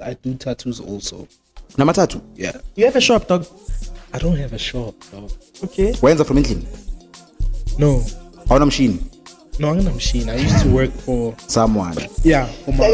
I do tattoos also. Namatatu. Yeah. You have a shop, dog? I don't have a shop, dog. Okay. Wenza from endlini. No. Awuna machine. No, I'm not a machine. I used to work for Someone. yeah, for my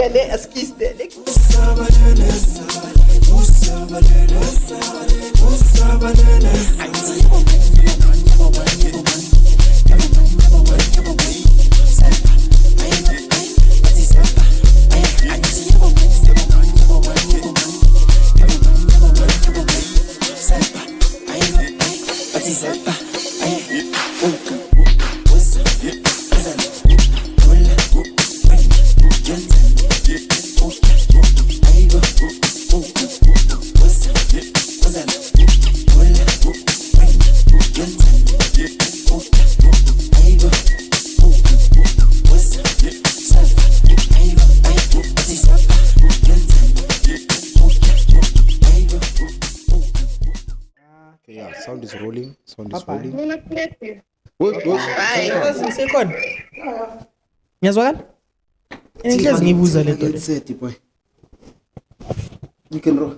Okay, yeah, sound is rolling. Papa. Wait. Sekhona. Ngiyazwakala? Ngihlezi ngibuza lento le. Set boy. You can roll.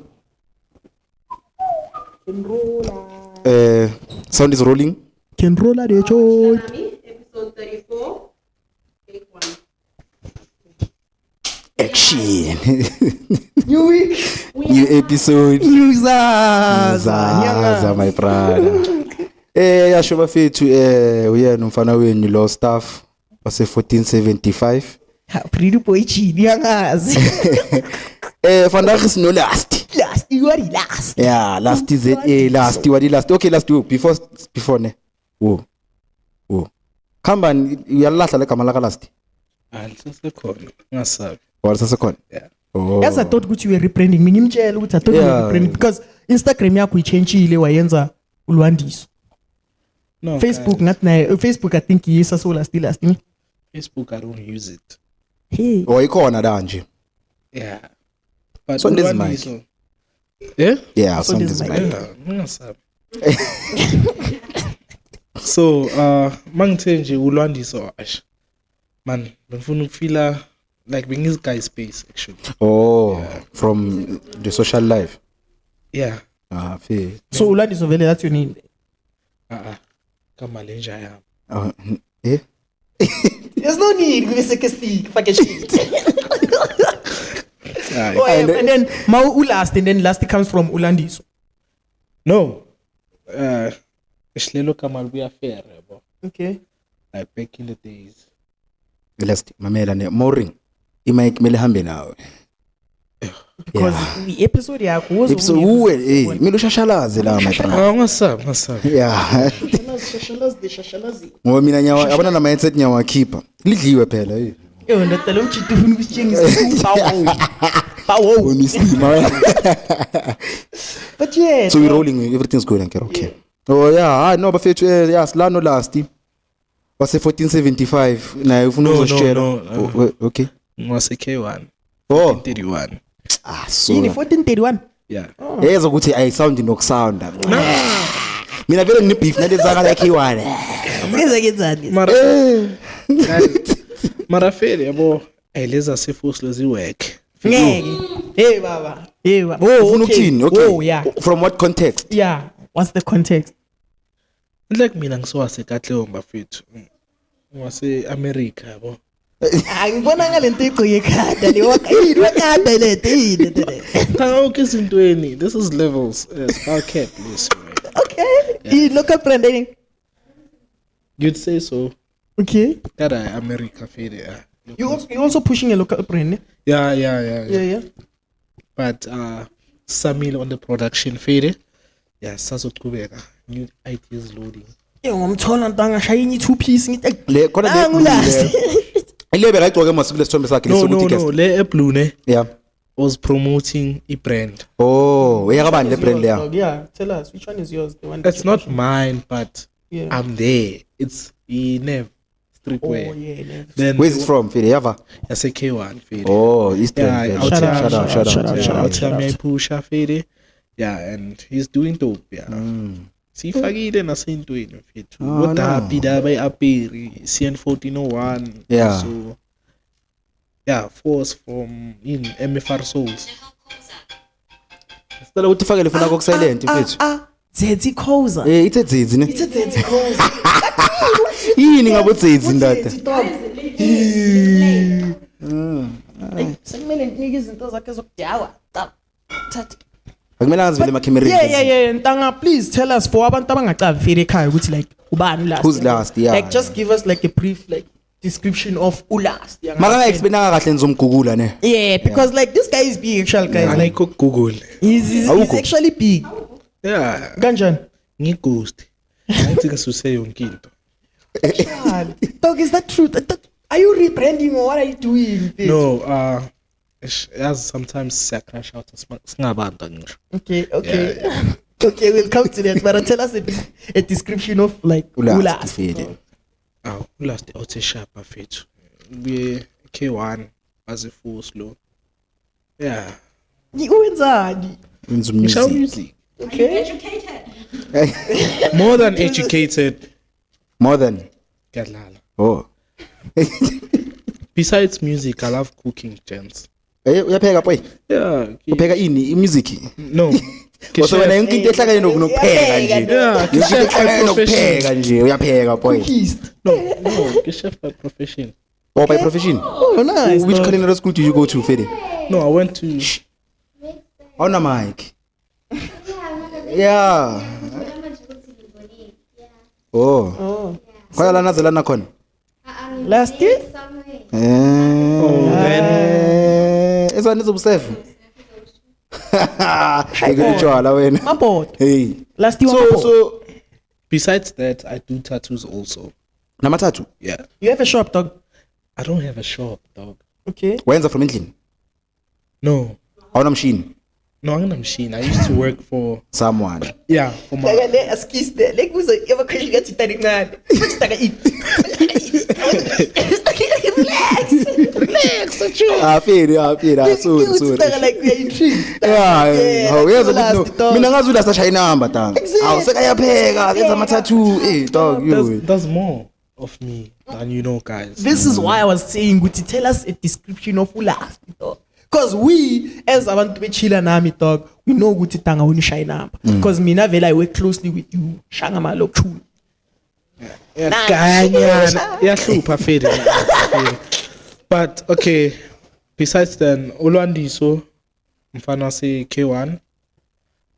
Sound is rolling. Can roll the shot. Episode 34, take 1. Action. New week. New episode. Zaza my brother. Yasho bafethu uyena umfana wenu lo staff wase 1475. Pretty boy chini yangazi. Vandag is no last. Last, you are the last. Yeah, last is it. Last, you are the last. Okay, last you before ne. Oh. Kamba uyalahla le gama laka last. Alisasekhona. Ngasabi. Walisasekhona. Yeah. Oh. As I thought ukuthi you were rebranding, ngimtshela ukuthi I thought you were rebranding because Instagram yakho ichangile wayenza ulwandiso. No. Facebook guys, ngathi naye Facebook I think yisa so last. Facebook I don't use it. Hey. Ikhona la nje. Yeah. But So this Ulwandi mic. so- Yeah? Yeah, So sound this is mic. mic. Yeah, ngingasabi. So, mangithe nje ulwandiso ash. Man, bengifuna ukufila like bengiz guy space actually. Oh, from the social life. Yeah. Fair. So ulwandiso vele that's your name. Kama lenja yami. Eh? There's no need we say stick fuck a shit. Aye. Oh, yeah, and then mau last and then last comes from ulandiso. No. Ihlelo kama libuya fair yabo. Okay. Like back in the days. Last mamela ne moring. Imic mele hambe nawe. Because the episode yakho was Episode uwe mele ushashalaze la my brother. Ngasabi. Yeah. Ngoba mina nyawa abana na mindset nyawa keeper. Lidliwe phela eh. Yo ndatala umchithi ufuna ukusitshengisa power. Unisima. But yeah. So we rolling, everything's going okay. Oh yeah, no bafethu yes la no last. Was 1475 na ufuna uzositshela. Okay. Ngwase K1. Oh. 31. So. Yini 1431. Yeah. Yeza ukuthi I sound nokusounda. Mina vele ngine beef nalezaka like iwana. Ngezakenzani? Mara fair yabo. Leza sefos lezi work. Ngeke. Hey baba. Ufuna ukuthini? Okay. Oh yeah. From what context? Yeah. What's the context? Like mina ngiswase kaTleo bafethu. Ngwase America yabo. Ngibona ngalento igcoke ekhanda wakada lento yini. Konke izintweni. This is levels. Small cap listen. Okay. Yeah. Local brand any. You'd say so. Okay. That America fair. You also pushing a local brand. Yeah. But Samil on the production fair. Yeah, sazoqhubeka. New ideas loading. Ngomthola ntanga shayini 2 piece ngithi Le khona le. Ile bekagcoke masiku lesithombe sakhe lesokuthi No, le blue ne. Yeah. Was promoting a brand. Oh, uyakabani le brand leya? Yeah, tell us which one is yours? The one It's not mine, but yeah. I'm there. It's Nev streetwear. Oh yeah. Then Where's it from? Fede yava? That's a K1 fade. Oh, Eastern. Yeah, Shout out out. to Pusha fade. Yeah, and he's doing dope. Yeah. Sifakile nasentweni mfethu. Kodwa daba iapiri CN1401. Yeah. So yeah, force from in MFR Souls. Cela ukuthi ufake lefona yakho silent mfethu. Zedzi Khoza. Ithe dzidzi ne. It's a Zedzi Khoza. Yini ngabo dzidzi ndata? Sekumele nginike izinto zakhe zokujawa. Thathi. Akumele ngazivele emacamereni. Yeah. Ntanga, please tell us for abantu abangacavi fere ekhaya ukuthi like ubani last. Who's last? Yeah. Like just give us like a brief like description of ulast. Maka explain kahle ngizomgugula ne. Yeah, because like this guy is big actual guy. Anayikho Google. He's actually big. Yeah. Kanjani? Ngighost. Ngathi ngisuse yonke into. Dog, is that true? Are you rebranding or what are you doing? Bitch? No, as sometimes crash out singabanda ngisho. Okay. Okay, we'll come to that. But tell us a description of like ulast. Last out sharp afethu. We K1 as a full slow. Yeah. Uwenzani? Show music. Okay. Educated. More than educated. More than. Kadlala. Oh. Besides music, I love cooking, gents. Uyapheka boy? Yeah. Upheka ini music? No. Ngoba wena yonke into ehlakene nokupheka nje. Yeah, Uyapheka nje, uyapheka boy. No, chef by profession. Oh, by profession? Oh, nice. Which dog. culinary school did you go to, Fede? No, I went to On a mic. Yeah. Oh. Khona lana zelana khona. Last year? Esa nizobusefu. Ngikutshwala wena. Mabot. Hey. Last year. so besides that, I do tattoos also. Namathathu. Yeah. You have a shop, dog. I don't have a shop, dog. Okay. Wenza from endlini. No. Awuna machine. No, I'm not a machine. I used to work for Someone. yeah, for my Le askis there. Like uzo eva question gathi tani ngani. Futhi taka eat. Relax. Fede, sorry. Taka like we are intrigued. Yeah, Last awuyazi dog. mina ngazi ulasta shaya number tanga. Awusekayapheka kenza ama tattoo dog you. there's more of me than you know, guys. This is why I was saying ukuthi tell us a description of ulast dog. Because we as abantu bechila nami dog, we know ukuthi tanga unishaye number. Because mina vele I work closely with you. Shanga malokchulu. Yahlupha Fede. But okay, besides then Ulwandiso mfana se K1,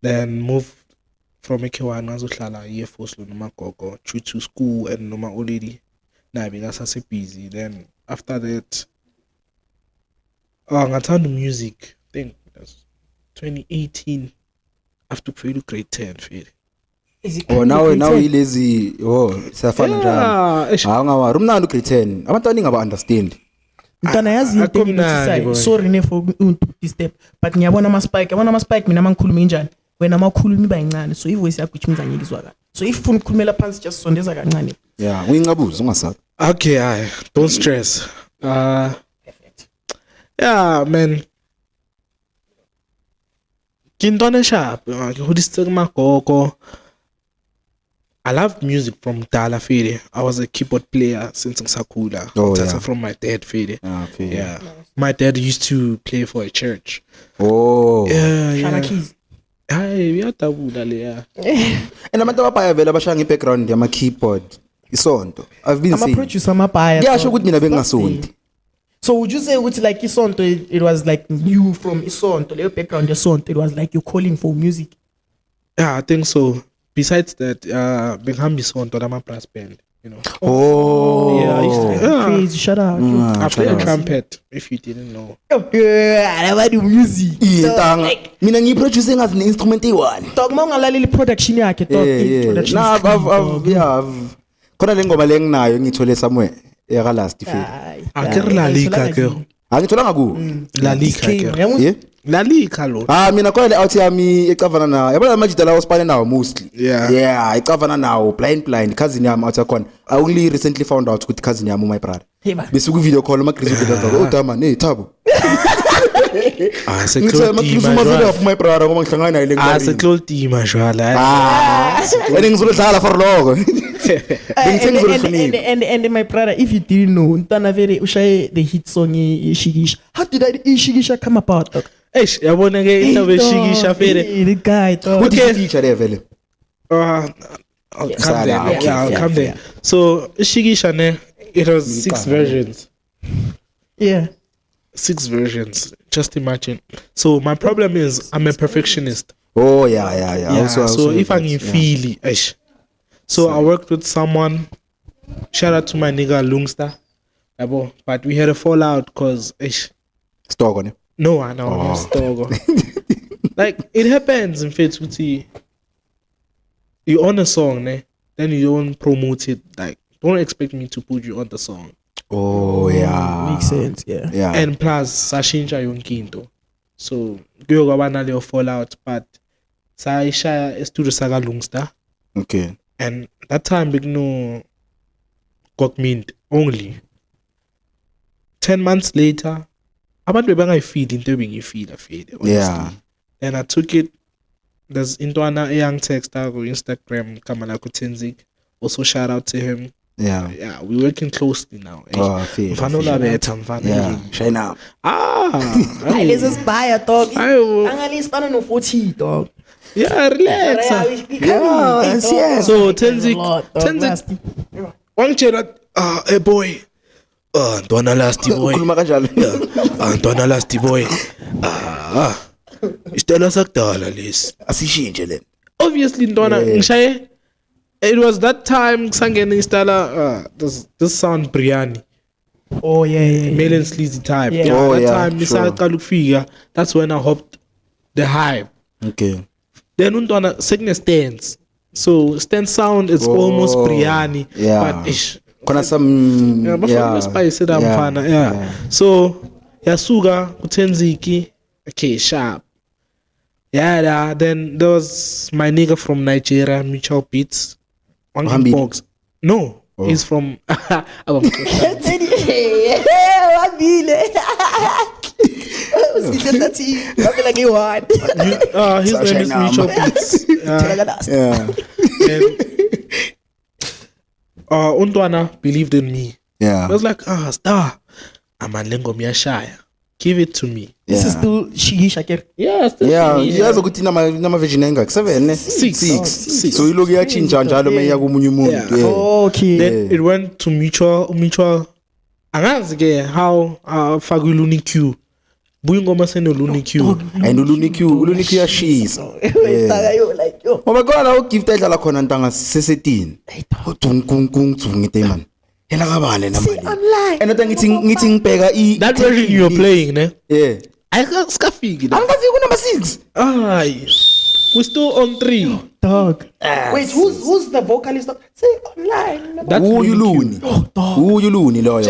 then moved from K1 ngazohlala eFoslo noma gogo due to school and noma already nabi ngasase busy. Then after that ngathanda music. I think that's 2018 after grade 10 Fede. Oh now ilezi siyafana njalo. Ngawari umnandi grade 10. Abantu abaningi aba understand. Mntana yazi into engithi sorry ne for disturb but ngiyabona ama spike mina mangikhuluma kanjani wena makhuluma iba incane so ivoice yakho ithi ngizanyelizwa kahle so if ufuna ukukhulumela phansi just sondeza kancane. Yeah, uyincabuza ungasabi. Okay, don't stress. Yeah, man. Kintona sharp. Magogo. I love music from Dala Fede. I was a keyboard player since Sakula. Oh, That's yeah. from my dad Fede. Fede. Yeah. My dad used to play for a church. Oh. Shana keys. Hayi uyatabula leya. And abantu ababhaya vele abashaya ngebackground yama keyboard isonto. I've been I'm a saying. producer amabhaya. Ngiyasho ukuthi mina bengasondi. So would you say ukuthi like isonto it was like you from isonto leyo background yesonto it was like you calling for music? Yeah, I think so. Besides that, Bengham Sonto Dama brass band, you know. Oh. Yeah, I used to Crazy, shut up. I play a trumpet, if you didn't know. I never do music. Intanga. Mina ngiyiproduce ngazi ne-instrument eyi-1. Dog mawungalaleli production yakhe dog. Production Nah, scheme, dog. khona le ngoma le nginayo ngithole somewhere yaka last Fede. Ayi, Akere La Liga ke. Angitholanga ku. La Liga disclaimer, ke. yabona? Yeah. La Liga lo. Mina khona le out yami ecavana nayo. Yabona amajita lawo spane nawo mostly. Yeah. Ecavana nawo blind cousin yami out yakhona. I only recently found out ukuthi cousin yami my brother. Hey man. Bese ku video call maGrizo phela oh dama Thabo. Seklo maGrizo team. mazela my brother ngoba ngihlangana naye le ngoma. Seklo team jwala. Wena ngizolodlala for lokho. And my brother, if you didn't know, Ntana Vere ushaye the hit song Ishikisha. How did Ishikisha come about? Dog? eish yabona ke into beshikisha fere The guy, dog. What Okay. is the feature there vele? I'll come there. Okay, I'll fair, come there. So shikisha ne it was 6 versions. Yeah. 6 versions. Just imagine. So my problem is I'm a perfectionist. Oh yeah. Yeah. Also, So if I that, can feel it, eish. So I worked with someone. Shout out to my nigga Lungster. Yabo, but we had a fallout because stock on it. no, I know, no stogo. Like it happens in fact with you on a song, ne? Then you don't promote it. Like don't expect me to put you on the song. Oh yeah. Makes sense, yeah. Yeah. And plus sashintsha yonke into. So kuyokwaba naleyo fallout, but sayishaya estudio saka Lungster. Okay. And that time big no Gokmint only. 10 months later, abantu bebangayifeed into ebengiyifeela feel. Yeah. And I took it. There's Intwana a young texter on Instagram, Kamala Kutenzik. Also shout out to him. Yeah. Yeah, we're working closely now. Oh, fair. Mfano la betha mfana. Yeah. Shine up. Hayi lezi sibaya dog. Ayo. Angalisifana no 40 dog. Yeah, relax. Yeah, yes. So Tenzik wangitshela hey boy. Ntwana lasty boy. Ukhuluma kanjalo. Ntwana lasty boy. Isitela sakudala lesi. Asishintshe le. Obviously ntwana ngishaye it was that time kusangena installa this sound Briani. Oh yeah. Male and sleazy type. Yeah. Yeah, Oh, that yeah, time nisaqala ukufika. That's when I hopped the hype. Okay. Then untwana sekune stands. So stand sound is almost Briani. Yeah. But ish. Khona some Yeah, bafuna spice it mfana. Yeah. So yasuka kuTenziki. Okay, sharp. Yeah, then there was my nigga from Nigeria, Mutual Beats. Wahambile. Box. No, he's from his name is Mutual Beats. Yeah. And Untwana believed in me. Yeah. I was like, star. Amalengo miyashaya. Give it to me. This is still Shigisha Ker. Yes. Yeah, yazi ukuthi nama version engaki 7 ne? Six. So iloku yachinja njalo meya komunye umuntu. Yeah. Okay. Then it went to mutual. Angazi ke how faka Looney Q. Buya ingoma seno Looney Q. And uluni Q yashisa. Ngoba khona ugift edlala khona ntanga sesetini. Kung ngite man. Hela kabane namali. And I ngithi ngibheka That version you're playing, ne? Yeah. Sikafiki. Angifiki ku number 6. Ay. We're still on 3. Dog. Wait, who's the vocalist? Say online. That's Uyuluni. Uyuluni loyo.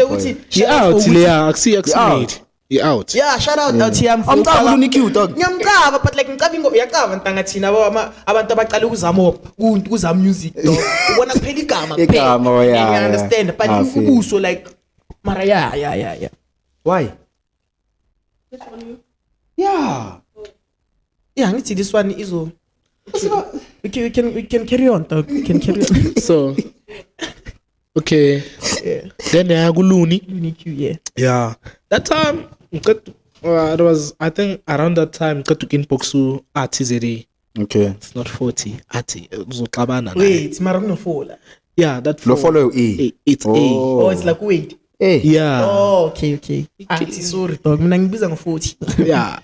He out leya akusi he out. Yeah, shout out LTM. Amcaba uluni Q dog. Ngiyamcaba but like ngicaba uyacaba ntanga thina abantu abaqala ukuzama ukuzama music dog. Ubona kuphela igama kuphela. Igama, yeah, You understand? But I feel. ubuso like mara yeah. Why? Which one? Yeah. Yeah, ngithi this one is we can carry on dog. We can carry on. So okay. Yeah. Then there Looney. Unique, yeah. Yeah. That time it was I think around that time got to Kinpoksu Artillery. Okay. It's not 40. Arti. Uzoxabana. Wait, mara kunofola. Yeah, that Lo four. follow A. It's Oh, it's like wait. A. Yeah. Oh, okay. Sorry dog. Mina ngibiza ngo40. Yeah.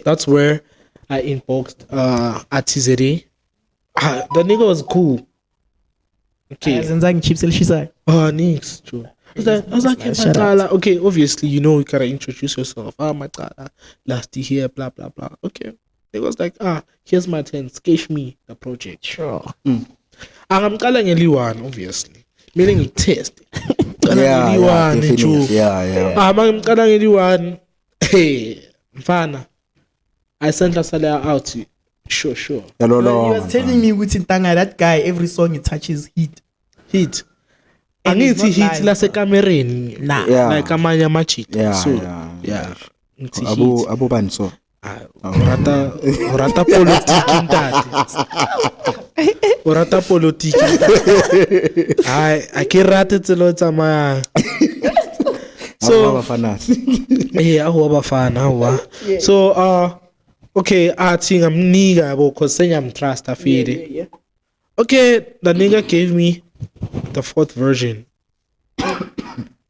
That's where I inboxed Artillery. The nigga was cool. Okay. Zenzangi chips elishisa. Oh, nix. True. I was like, Shout Macala. Okay, obviously, you know, you gotta introduce yourself. Macala, last year, blah, blah, blah. Okay. It was like, here's my 10, sketch me the project. Sure. I'm calling anyone, obviously. Meaning it test. Yeah, definitely. Yeah. I'm calling anyone. Hey, Mfana. I sent Asalia out to you. Sure. He was telling me with Intanga, that guy, every song he touches hit. And it's it's not hit live, la camerin. Nah. Yeah. Like amanya machit. Yeah, So, yeah. It's hit. Abo bani so. Urata politiki ntati. Urata politiki. I can rate tselo tsamaya. So Fanas. yeah, awa. So okay, athi ngamnika yabo cause senyamtrust afide. Yeah. Okay, the nigga gave me the 4th version.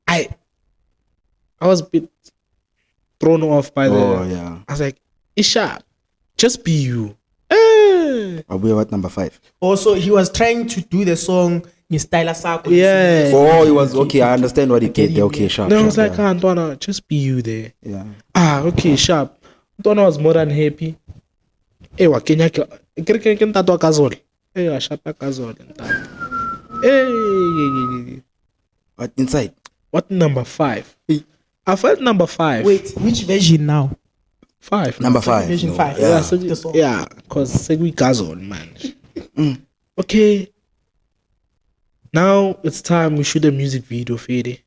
I was a bit thrown off by yeah. I was like, Isha, just be you. Abuya what number 5? Also, he was trying to do the song in style Asako. Yeah. Oh, he was okay. I understand what he get there. Okay, sharp. Then I was sharp, like, yeah. Antoine, just be you there. Yeah. Okay, sharp. Antoine was more than happy. Ewa, Kenya, Kirkin Tato Kazol. Ewa, Shata Kazol. Hey. But inside. What number 5? I felt number 5. Wait, which version now? 5. Number 5. Version no. 5. Yeah. Yeah, because Segui Kazol, man. Okay. Now it's time we shoot a music video, Fede.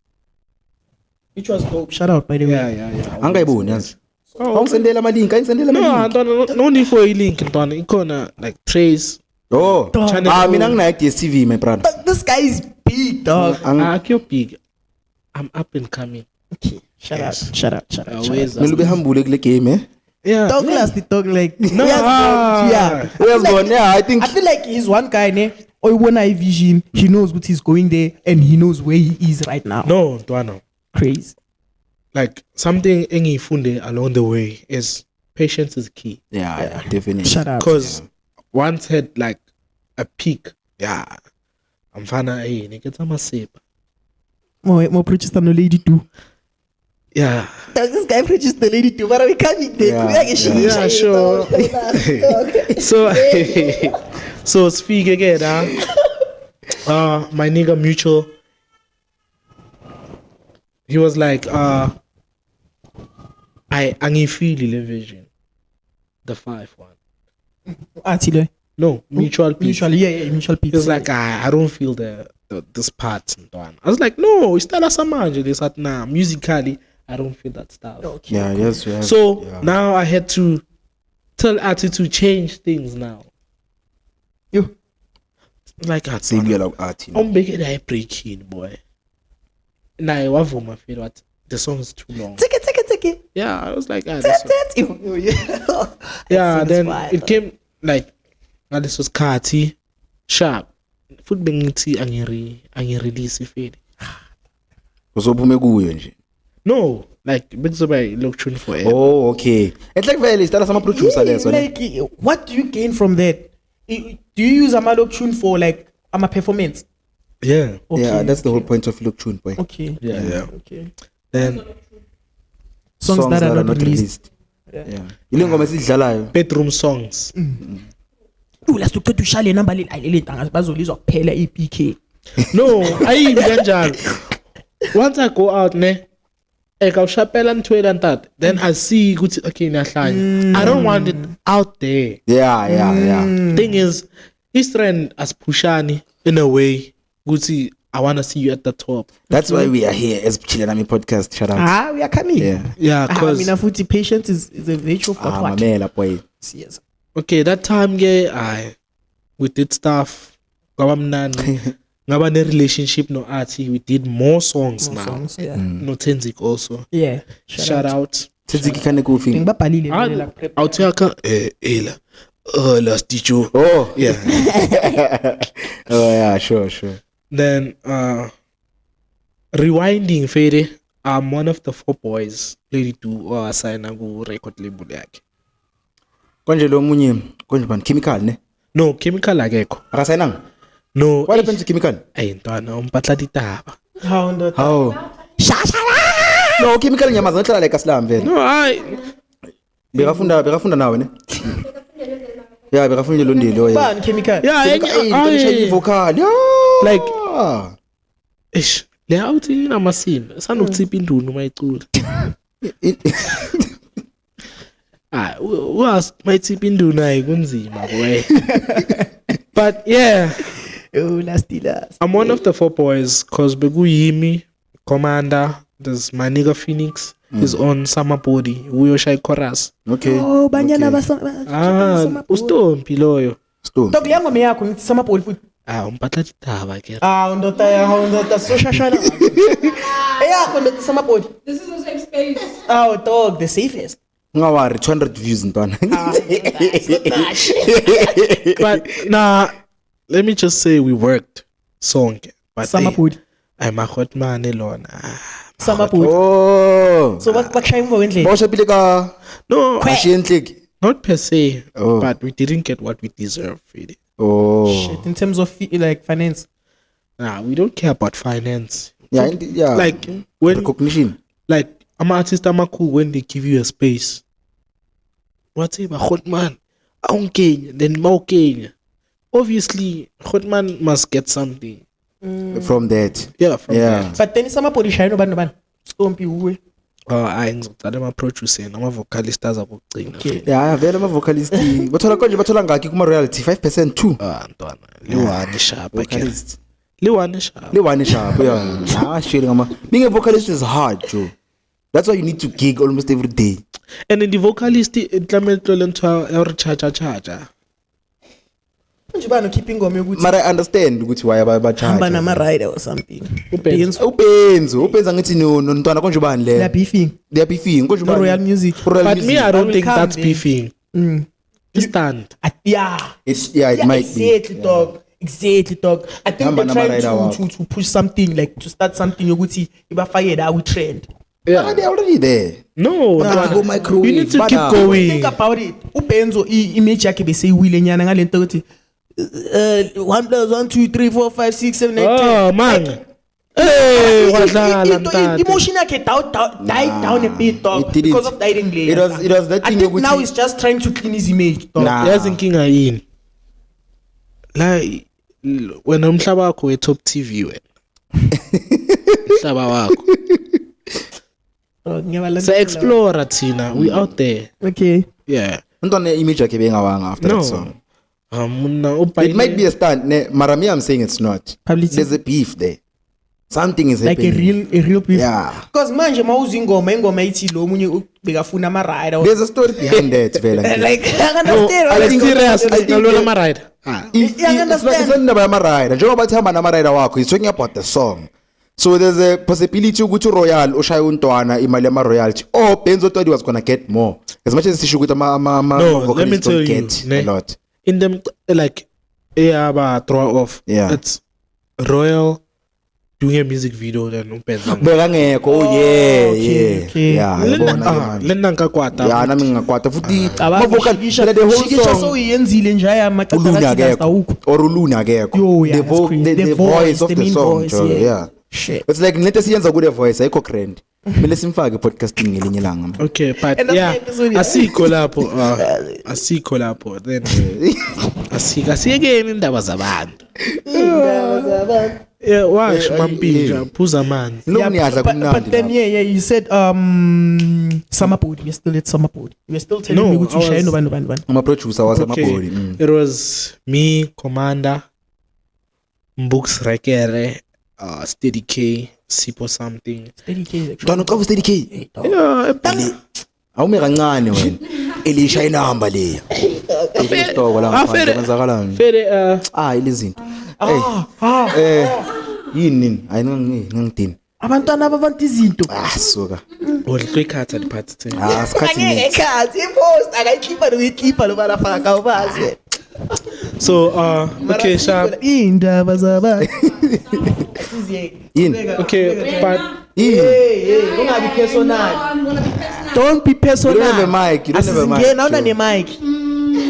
Which was dope. Shout out, by the way. Yeah. Angayiboni yazi. Awungisendela ama link, ayisendela No, ama link. Antoine, no need for a link, Antoine. Ikona, like, trace. Oh. Channel Mina nginayo DStv my brother. But this guy is big, dog. Akio big. I'm up and coming. Okay. Shut up. Where's Melu be humble kule game eh. Yeah. Douglas the dog like No, yeah. Where's gone? Yeah, I think I feel like he's one guy ne. Or one eye vision. He knows what he's going there and he knows where he is right now. No, Antoine. Crazy. Like, something engi funde along the way is patience is key. yeah, definitely. Shut up. Because once had like a peak. Yeah. I'm fana hey, niketa masip. More preaches than the lady too. Yeah. This guy preaches the lady too. But we can't be Yeah, sure. So speak again, my nigga Mutual. He was like, I feel vision. The 5 one. Atile. No, mutual peace. Mutual peace. He was like, I don't feel this part. I was like, no, it's not Samanja. They said, nah, musically, I don't feel that stuff. Okay. Yeah, yes, yeah. So yeah. now I had to tell Ati to change things now. You. Like, Say be like art. I'm making a break in, boy. Now I want my feel what the song is too long. Take it. Yeah, I was like, this song. Yeah, then it came like, this was Kati, sharp. Food bengiti angi release ifede. Uzophume kuyo nje. No, like bekuzoba look tune forever. Oh, okay. It's like vele start sama producer leso ne. Like, what do you gain from that? Do you use a Malok tune for like a performance? Yeah. Okay, Yeah, that's the whole point of look tune boy. Okay. Yeah. Okay. Then Songs that are not released. Yeah. Ile ngoma esidlalayo. bedroom songs. Let's look to Shali number leli ntanga bazolizwa kuphela iPK. No, ayibi kanjalo. Once I go out ne ekawushapela ntwela ntat, then I see ukuthi okay niyahlanya. I don't want it out there. Yeah. Thing is, Eastern as pushani in a way. Gucci, I want to see you at the top. That's why we are here as Chilenami podcast. Shout out. We are coming. Yeah, I cause mean, footy patience is a virtue for what? Mamela boy. Yes. okay, that time we did stuff. Ngaba ne relationship no Artie. We did more songs now. Songs, yeah. No Tenzik also. Yeah. Shout out. Tenziki kane kufi. Ngibabhalile Out here ela. Last teacher. Oh. Yeah. Oh yeah, sure. Then rewinding Fede, I'm one of the 4 boys played to assign ku record label yakhe. Konje lo munye konje ban chemical ne? No, chemical akekho. Akasayinanga? No. What happened to chemical? Ay ntwana umpatla ditaba. How? No, chemical nyamaza ngihlala like aslam vele. No, I Bekafunda nawe ne? Yeah, bekafunda lo ndile oya. Ban chemical. yeah, vocal. Yeah. like ish le out ina masini sanokutsipa indunu mayicula. Was mayitsipha indunu ayi kunzima boy. But yeah, Last. I'm one of the 4 boys cause bekuyimi Commander, there's my nigga Phoenix is on Summer Body, uyoshaya chorus. Okay. Banyana ustompi loyo. Stone. Dog yango yakho ngithi samapoli futhi. Umpatla ditaba ke. Ndoda so shashana. Eyakho ndoda samabhodi. This is a safe space. Dog, the safest. Ngawari 200 views ntwana. But nah, let me just say we worked song. But Samabhodi. I'm a hot man alone. Samabhodi. Oh. So bakushaya emva kwendlela. Bawushapile ka No, ashiyenhleki. not per se, Oh. but we didn't get what we deserve, really. Oh. Shit, in terms of like finance. Nah, we don't care about finance. Yeah, yeah. Like when, recognition. like I'm artist, I'm cool when they give you a space. What's it, hot man? Then Kenya. Obviously, hot man must get something. From that. Yeah, from Yeah. But then samabhodi shaya no Stompy uwe. I ngizocala ama-producer nama-vocalist azakugcina. Yeah, vele ama-vocalist. Bathola ngaki kuma-royalty 5% too. Ntwana, liwane sharp. Vocalist. Liwane sharp. Le-one sharp, yeah. Shit, being a vocalist is hard, Joe. That's why you need to gig almost every day. And in the vocalist, tlamehile tlole ntho ya hore charger. Manje bano keep ingoma yokuthi But I understand ukuthi why hamba ba-charge. nama-rider or something. Upenzo ngithi nontwana konje ubani le. They're beefing. They are beefing. Konje No ubani? Royal Music. Royal But Music. me, I That don't will think come that's then. beefing. Stand. Yeah. It might be. Exactly, dog. Exactly, dog. I think Hamba they're trying nama-rider to push something, like to start something yokuthi ibafake that we trend. Ah, they're already there. No, Nah, go microwave. you need to But keep nah. going. Think about it. Ubenzo image yakhe bese iwile nyana ngalento ukuthi 1 + 1 2 3 4 5 6 7 8 10. Oh man. Hey, wadlala mtata. Emotion yakhe died down a bit, dog, It didn't. because of dieting later. It was that I thing think yokuthi- now he's just trying to clean his image, dog. Nah. Yazi inkinga yini? Like wena umhlaba wakho we-top TV wena. Umhlaba wakho. Dog, ngiyabalandela. Sa explore thina, we out there. Okay. Yeah. Ntwana image yakhe bengawanga after No. that song. Mna It might be a stunt. Mara me, I'm saying it's not. Publicity. There's a beef there. Something is Like happening. a real beef. Yeah. Because manje mawuza ingoma ethi lo munye bekafuna ama-rider. There's a story behind that, Vela. Like, I No, understand. are you serious? I think Ngalona ma-rider. It's not about ama-rider. Njengoba bathi hamba nama-rider wakho, he's talking about the song. So there's a possibility ukuthi uRoyal ushaya untwana imali yama-royalty. Or Benzo thought he was gonna get more. As much as sisho ukuthi No, let me vocalists tell don't you, get ne? a lot. In them, like, throw off. Yeah. It's Royal doing a music video then upenza. Bekangekho. Oh yeah, okay, yeah. okay. Yeah, yabona ke manje. Lena nkakwata. Yeah, nami ngakwata futhi Shikisha the whole so song uyenzile nje aya macacala uluni akekho awukho. or uluni akekho. Yo, yeah, The that's crazy. the voice of the main song, voice, Joe, yeah. Shit. It's like nlethe siyenza kude voice ayikho grand. Kumele simfake podcasting ngelinye ilanga. Okay, but And that's yeah, the episode, yeah. asikho lapho then asiyekeni indaba zabantu. Yeah, wash mampinja phuza amanzi. Lo niyadla But then kumnandi. yeah, you said Samabhodi. We're still at Samabhodi. We're still telling No, me ukuthi I was- ushaya nobani. Ama producer was Okay, amabhodi. it was me, Commander, Mbooks Rekere, Steady K, Sipo something. Steady K is actually. Ntwana uqaba Steady K. Yeah, Awume kancane wena. Elisha inamba le. Isitoko la ngaphandle kwenzakalani? Fede, Ilezinto. Yini? Ngangidini. Abantwana ababantu izinto. Suka. ikhatha liphathi 10. Sikhathi Angeke ekhathi ipost akayikhipha nokuyikhipha lo barafaka kawubazi. So, okay, sharp. Indaba zabantu. Yini? Okay, but Hey, ungabi personal. Don't be personal. You don't have a mic, you don't have a mic, Asizingena una Joe. ne mic.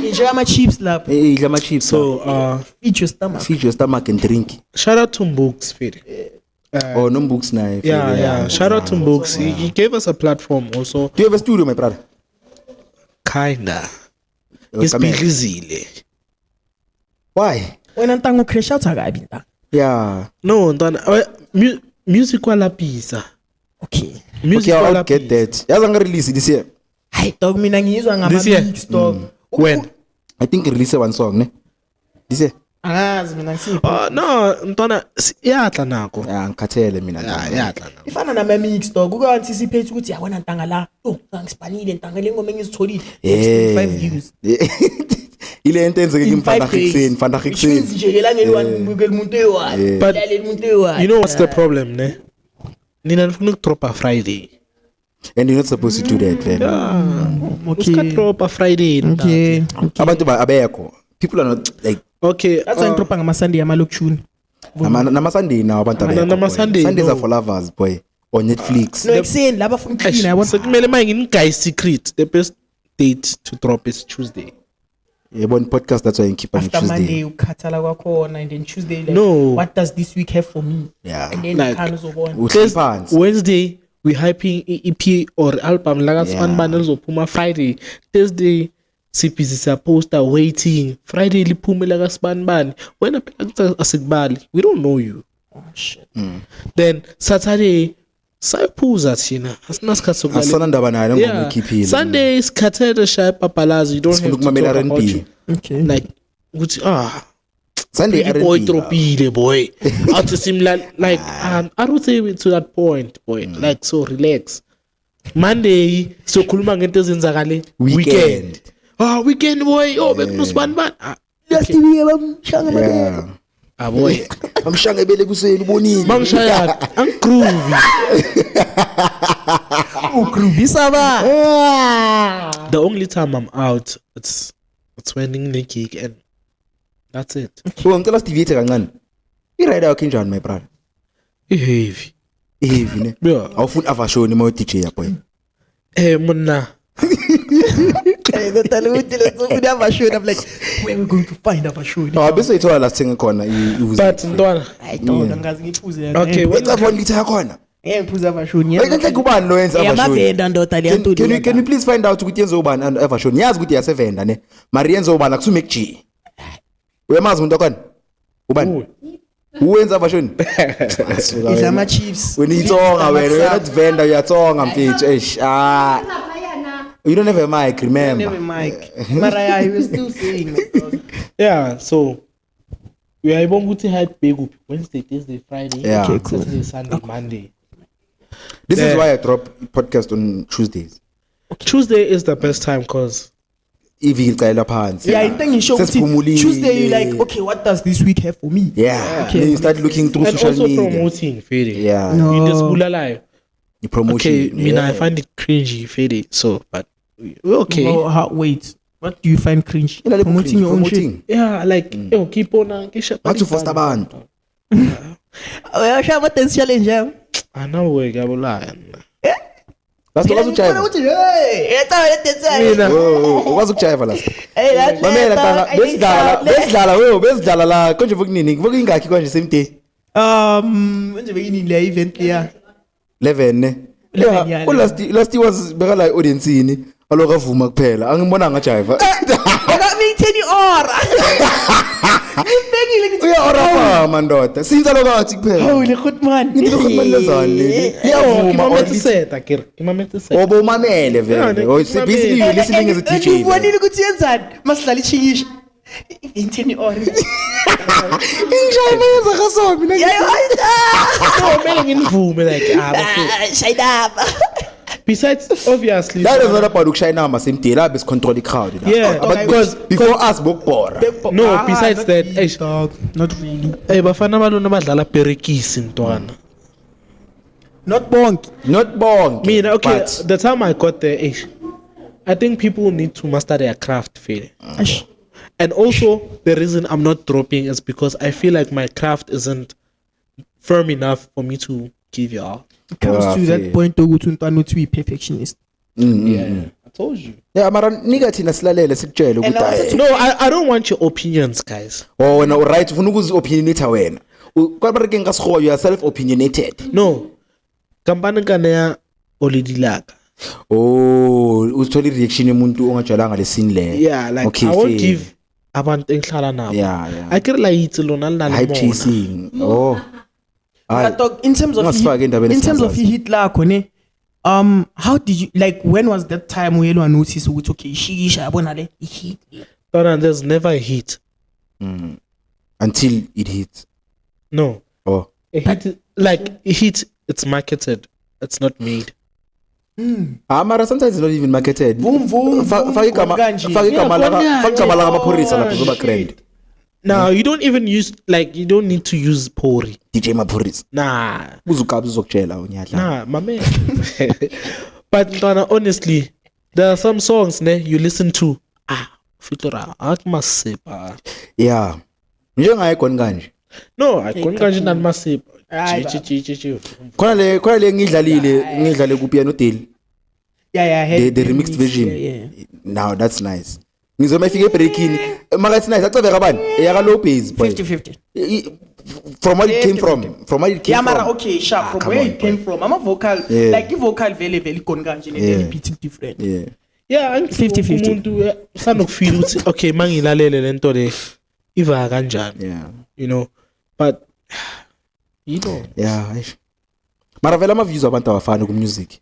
Enjoy ama chips lapha. Idla ama chips. So, so, feed your stomach. feed your stomach and drink. shout out to Mbooks, Fede. Oh, no books now. Yeah. Shout out to Mbooks. He gave us a platform also. Do you have a studio, my brother? Kinda. Come He's here. busy. Why? Wena ntango crash out akabi nta. Yeah. No, ntwana, music wala pizza. Okay. Music Okay, I'll wala get pizza. that. Yaza release this year. Hayi dog mina ngiyizwa ngama This year? mix dog. When? I think release one song, ne? This year. Angazi mina ngisiphi. No, ntwana, iyadla nako. Yeah, ngikhathele mina. Iyadla nako. Ifana nama mix dog. Uke anticipate ukuthi yabona ntanga la. Oh, ngispanile ntanga le ngoma engizitholile. 5 views. ile into enzeke kimfana Hixen Fanta Hixen nje elangeni wanibukela umuntu eyi-1 But lalela umuntu eyi-1 you know what's the problem, ne? Nina nifuna ukudropa Friday. and you're not supposed to do that then Usikadropa Friday. okay abantu abekho people are not like Okay. asangidropa ngama-Sunday yamalokishuni nama Sunday now abantu abekho Nama boy. Sunday, Sundays no. are for lovers boy on Netflix no ekuseni laba funa ukucleana yabona Sekumele manje ngini secret. The best date to drop is Tuesday. yebona podcast that's why I keep on after Monday Tuesday ukhathala kwakhona and then Tuesday like No. what does this week have for me yeah and then Like- khana uzobona uhleli phansi Wednesday we hyping EP or album like Yeah. Spanban lizophuma Friday. Thursday sibhizi poster waiting. Friday liphume like Spanban. Wena phela asikubali. We don't know you. oh shit Then Saturday sayiphuza thina. Asinasikhathi sokulalela. asona ndaba nayo ngoma Yeah. ikhiphile Sunday isikhathele shaya papalazi. You don't sifuna have to ukumamela talk about R&B you. okay Like ukuthi Sunday Pretty boy R&B tropile boy. Out to seem like I don't say to that point boy. Like so relax. Monday sokhuluma ngento ezenzakale Weekend. weekend boy. Oh bekunosbanban. last week bamshanga yeah Boy. bamshanga ebele kuseni ubonile Mangishaya angroovy. ugrubisa ba The only time I'm out it's when ngine gig and that's it. ngicela sideviate kancane i-rider yakho injani my brother Heavy. heavy ne Yeah. awufuni avashoni ma DJ ya boy Monna. the talent let's open up a show I'm like where we going to find up a show bese ithola la sithenga khona But ntwana. I don't ngazi ngiphuze Okay, what's up on litha yakhona ngiphuza abashoni kanhle kubani lo yenza avashoni yamavenda ndoda can you please find out ukuthi yenza ubani avashoni yazi ukuthi yasevenda ne mari yenza ubani akusu Mac G uyamazi umuntu akhona ubani uwenza avashoni izama chiefs wena itsonga wena you're not vendor uyatsonga mfethu you don't have a mic remember never Mike mara yeah he was still saying Yeah, so uyayibona ukuthi hype big uphi Wednesday, Thursday, Friday, Yeah. Okay, cool. Saturday, Sunday, Monday. this is Yeah. why I drop podcast on Tuesdays Tuesday is the best time cause iviki icayela phansi yeah into ngisho ukuthi Sesiphumulile. Tuesday you like okay what does this week have for me yeah Okay. then you start looking through and social also media promoting Fede. yeah No. In this bulalayo. the promotion Okay, mina I yeah. find it cringy Fede. So but we're okay. well, wait what do you find cringe Ila le promoting your own shit promoting Yeah, like keep on ngisho. wathi foster abantu uyasha ama dance challenge yami Anawe ngiyabulaya. last ukwazi ukujiva ukuthi hey yeta dance Mina ukwazi ukujiva last hey that mamela tanga besidlala la konje vukunini vuku ingakhi konje same day nje bekini le event leya 11 ne 11, yeah, last was bekala audience ini aloka avuma kuphela angibona ngajiva ngakami 10 ora ngibekile ngithi uya ora mandoda sinza lokathi kuphela holy good man ngikukhulumezane iyavuma imamethiseta kir. Imamethiseta. obo mamele vele Yeah, oyisibhizi listening as a DJ ngibonile ukuthi yenzani masidlala ichingisha 10 ora injani yenza kaso mina No, mele nginivume like bafethu. shayidaba Besides obviously that is not about ukushayina ama same day la bes control the crowd Yeah, but because before us bokubhora No, besides that, not really bafana balona badlala perekisi ntwana. not bonke not bonke Mina okay, but the time I got there, I think people need to master their craft, Fede. And also the reason I'm not dropping is because I feel like my craft isn't firm enough for me to give you all. it comes to that point ukuthi untwana uthi uyi perfectionist I told you. yeah mara nika thina silalele sikutshele And I wanted ukuthi to- No, I don't want your opinions, guys. oh wena right ufuna ukuzi opinionate wena kodwa ke ngasihoyo you are self opinionated No. Kampani kana ya olidilaka. oh uthola reaction yomuntu ongajalanga lesini le Yeah, like Okay, I won't fair. give abantu engihlala nabo. yeah yeah I care like it's lona linalo hype mona. chasing oh Hayi. Dog, in terms of Ungasifaki endabeni in terms of esingazazi. hit lakho ne how did you like when was that time uyelwa notice ukuthi okay ishikisha yabona le hit But there's never a hit. until it hits No. oh A hit, like a hit, it's marketed. It's not made. Mara sometimes it's not even marketed. Boom. Fake igama la amapurisa lapho zoba grand. Now you don't even use you don't need to use Pori. DJ Mapurisa. Nah. Uzukabza uzokutshela unyadla. Nah, my man. But Ntwana, honestly, there are some songs you listen to. Fitora, akumasipa. Yeah. Njengaye khona kanje. No, akona kanje nani masipa. Chichi. Khona le ngidlalile ku piano deal. Yeah. The remixed version. Yeah. Now that's nice. Ngizoma ifike breakini. Maka it's nice. Acabeka bani? Eyaka low bass boy. 50-50. From what it came from. Yeah, mara okay, sharp. From where it came from. I'm a vocal. Like the vocal very khona kanje ne beat different. Yeah, 50-50. Umuntu sanokufeel uthi okay mangilalele lento le iva kanjani. Yeah. You know, but you know. Yeah. Mara vela ama views abantu abafana ku music.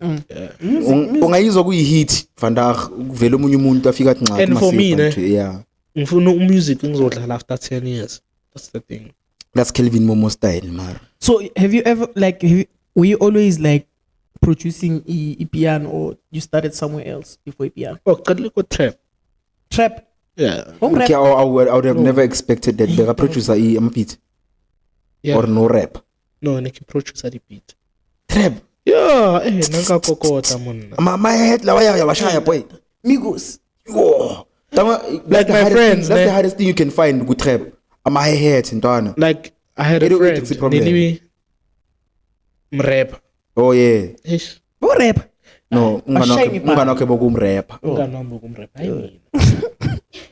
Ungayizwa kuyi hit vandag vele omunye umuntu afika athi nqa. And for me, yeah. Ngifuna music ngizodlala after 10 years. That's the thing. That's Kelvin Momo style, man. So have you ever were you always producing a piano, or you started somewhere else before a piano? Oh, qadile ko trap. Yeah. Okay, I would have never expected that the producer am beat. Yeah. Or no rap. No, neki producer the beat. Trap. Yeah, nanka kokota monna. My head la waya washaya boy. Migos. Whoa. Like my friends, that's the hardest thing you can find with trap. My head Ntwana. Like I had a friend. Niliwi mrap. Oh yeah. Ish. What rap? No, unganoke bokumrap. Unganombo kumrap. Hayi.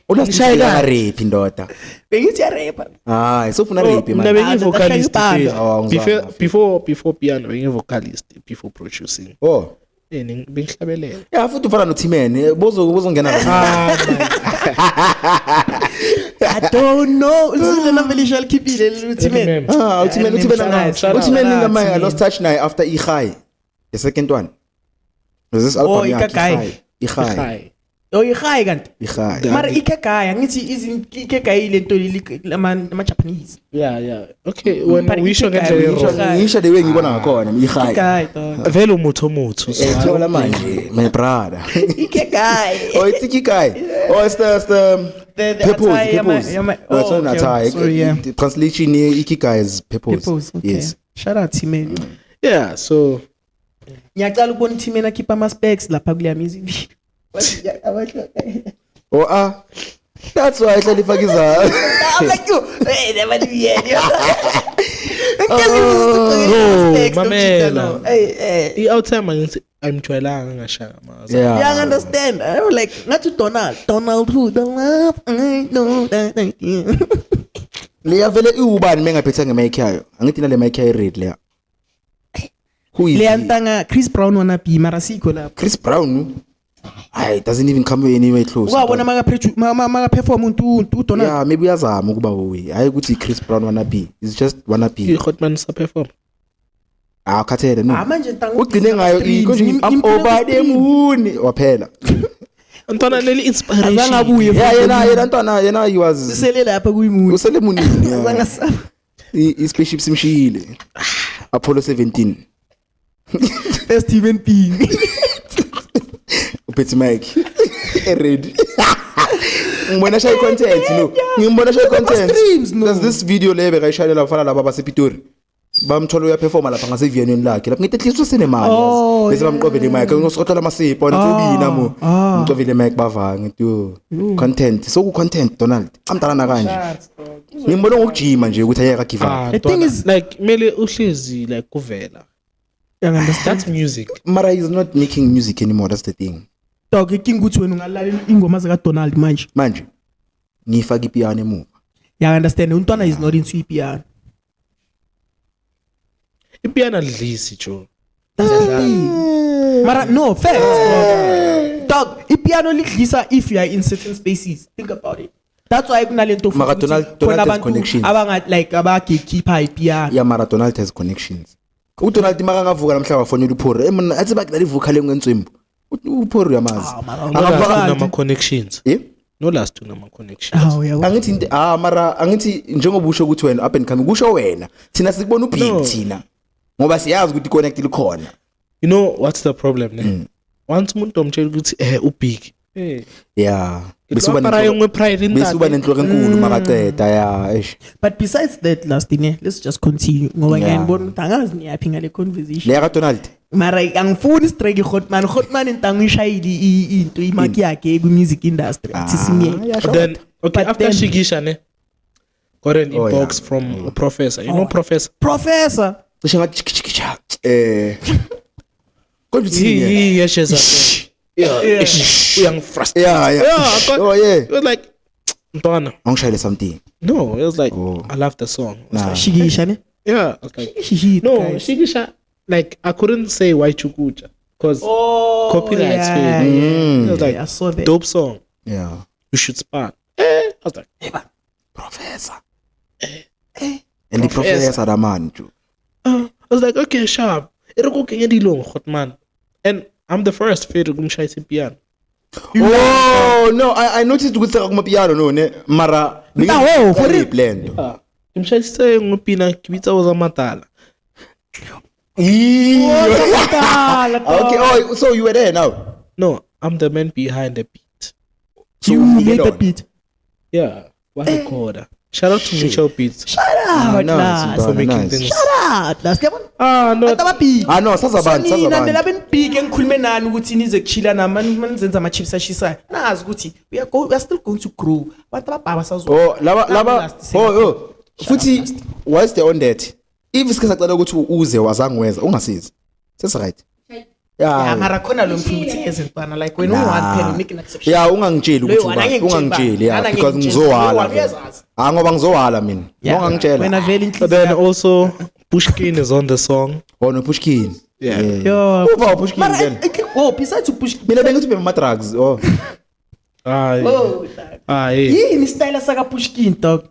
Unashaya rap indoda. Bengithi ya rap. So funa rap man. Mina bengi vocalist before piano, bengi vocalist before producing. Oh. Bengihlabelela. Yeah, futhi ufana no Timene. Bozongena. I don't know. Lena vele shall keep it Timene. Utimene I lost touch now after Ikhai. The second one. Is this album Ikhai. Oh, Ikhai kanti. Ikhai. Mara Ikekai angithi Ikekai lento lama Japanese. Yeah. Okay, when we show ngisho the way ngibona ngakhona Ikhai. Vele umutho. Thola manje my brother. Ikekai. Oh, it's Ikikai. Oh, it's the Purpose. No, it's not Atai. Sorry, yeah. The translation Ikikai is Purpose. Okay. Yes. Shout out Timene. Yeah, so Ngiyacala ukubona Timene akhipha ama specs lapha kule music. Oh that's why I tell you I'm like you. Hey, never do yet. Mamela. Hey. I-outtime I'm twelanga ngashaka maza. Yeah. Yeah, I understand. I was like, not to Donald who don't love. I know that idea. Leya vele iubani mengaphethe ngemic yayo. Angithi na le mic yayi red leya. Who is Leantanga Chris Brown wanna be marasiko lapho. Chris Brown? It doesn't even come anywhere close. Wabona maka perform uNtu Donald. Yeah, maybe uyazama ukuba we. Hayi ukuthi Chris Brown wanna be. It's just wanna be. Hotman sa perform. Khathele no. Manje ntanga Ugcine ngayo konje I'm over the moon waphela. Ntwana leli inspiration. Azangabuye. Yena ntwana he was sele lapha kuyimuni. Usele munini. Azangasaba. I-spaceship simshiyile. Apollo 17. Steven P. Uphethe mic. Ready. Ngibona shay content no. Ngibona shay content. There's this video lebe kayishalela abafana laba basePitori. Bamthola uya performa lapha ngase Vienna lakhe. Lapha ngithi hliso senemali. Bese bamqovela imic ngosokothola amasipho ntsubina mo. Ngicovela imic bavanga ngithi content. So ku content Donald. Amdalana kanje. Ngibona ngokujima nje ukuthi ayeka give up. The thing is like mele uhlezi like kuvela. You understand? That's music. Mara is not making music anymore, that's the thing. Dog iking ukuthi wena ungalalela ingoma zika Donald manje. Manje ngifaka ipiano emuva. You understand? Untwana is not into piano. Ipiano lidlisi jo. Mara no, facts. Dog, ipiano lidlisa if you are in certain spaces. Think about it. That's why kunalento futhi. Mara Donald has connections. Abanga like gatekeeper ipiano. Yeah, Mara Donald has connections. uDonald makavuka namhla wafonela uPhori mina athi bakudala ivukhale ngenswembu uPhori yamazi akafaka nama connections no last nama connections angithi mara angithi njengoba usho ukuthi wena up and coming kusho wena thina sikubona uBig thina ngoba siyazi ukuthi connect likhona. You know what's the problem ne once umuntu omtshela ukuthi ubig yeah besuba nenhloko pride besuba nenhloko enkulu makaceda yeah eish But besides that last thing, let's just continue. Ngoba ngiyabona ukuthi angazi niyaphi ngale conversation. le ka Donald Mara angifuni strike Hotman intanga ishayili into imaki yakhe ku music industry. Athi singeke. then okay But after then- Shikisha got an Oh, inbox yeah. from a professor you know professor Professor. cishe ngathi chikichikicha kodwa uthini he yesheza uyangifrustrate yeah I got- oh yeah it was like Ntwana angishayile something no it was like Oh. I love the song I was Nah. like, Shikisha ne? yeah I was like Shishit. no guys. Shikisha like I couldn't say why Chukucha because Oh, copyrights yeah, failed. yeah. it was like I saw that. dope song yeah you should spark I was like professor and the professor da man too I was like okay sharp ere go kenya dilong Hotman and I'm the first fair kumshayisa piano oh no I noticed ukuthi kuma piano no ne mara for real? blend ngimshayise ngopina kibitsa oza matala okay oh so you were there now no I'm the man behind the beat so You who made get the on? beat. yeah what recorder shout out to Mitchell Beats Shout out, nice, last. bro. for making nice. things Shout out, last. no Ataba beat. no sazabantu Nina sazabantu nelabenibhike engikhulume nani ukuthi nize kuchila nami manizenza ama chips ashisayo. Nazi ukuthi we are still going to grow. Abantu abababa sazo. oh laba Last, oh futhi what's the on that if isikhe sacela ukuthi uze wazangiweza ungasizi sesi right Yeah, yeah mara khona lo mfuna ukuthi ezintwana like when one pen make an exception. yeah ungangitsheli Loyo ukuthi wena ubani angeke ungangitsheli yeah ngitshele, because ngitshele. ngizowala Loyo wena vele. uyazazi. ngoba ngizowala mina ungangitshela Wena vele but then inhliziyo. also Pushkin is on the song ono Pushkin Yeah. Yo. uva Pushkin Mara then oh besides to push. mina bengithi ube ama drugs oh Oh. yeah. Yini style saka Pushkin dog?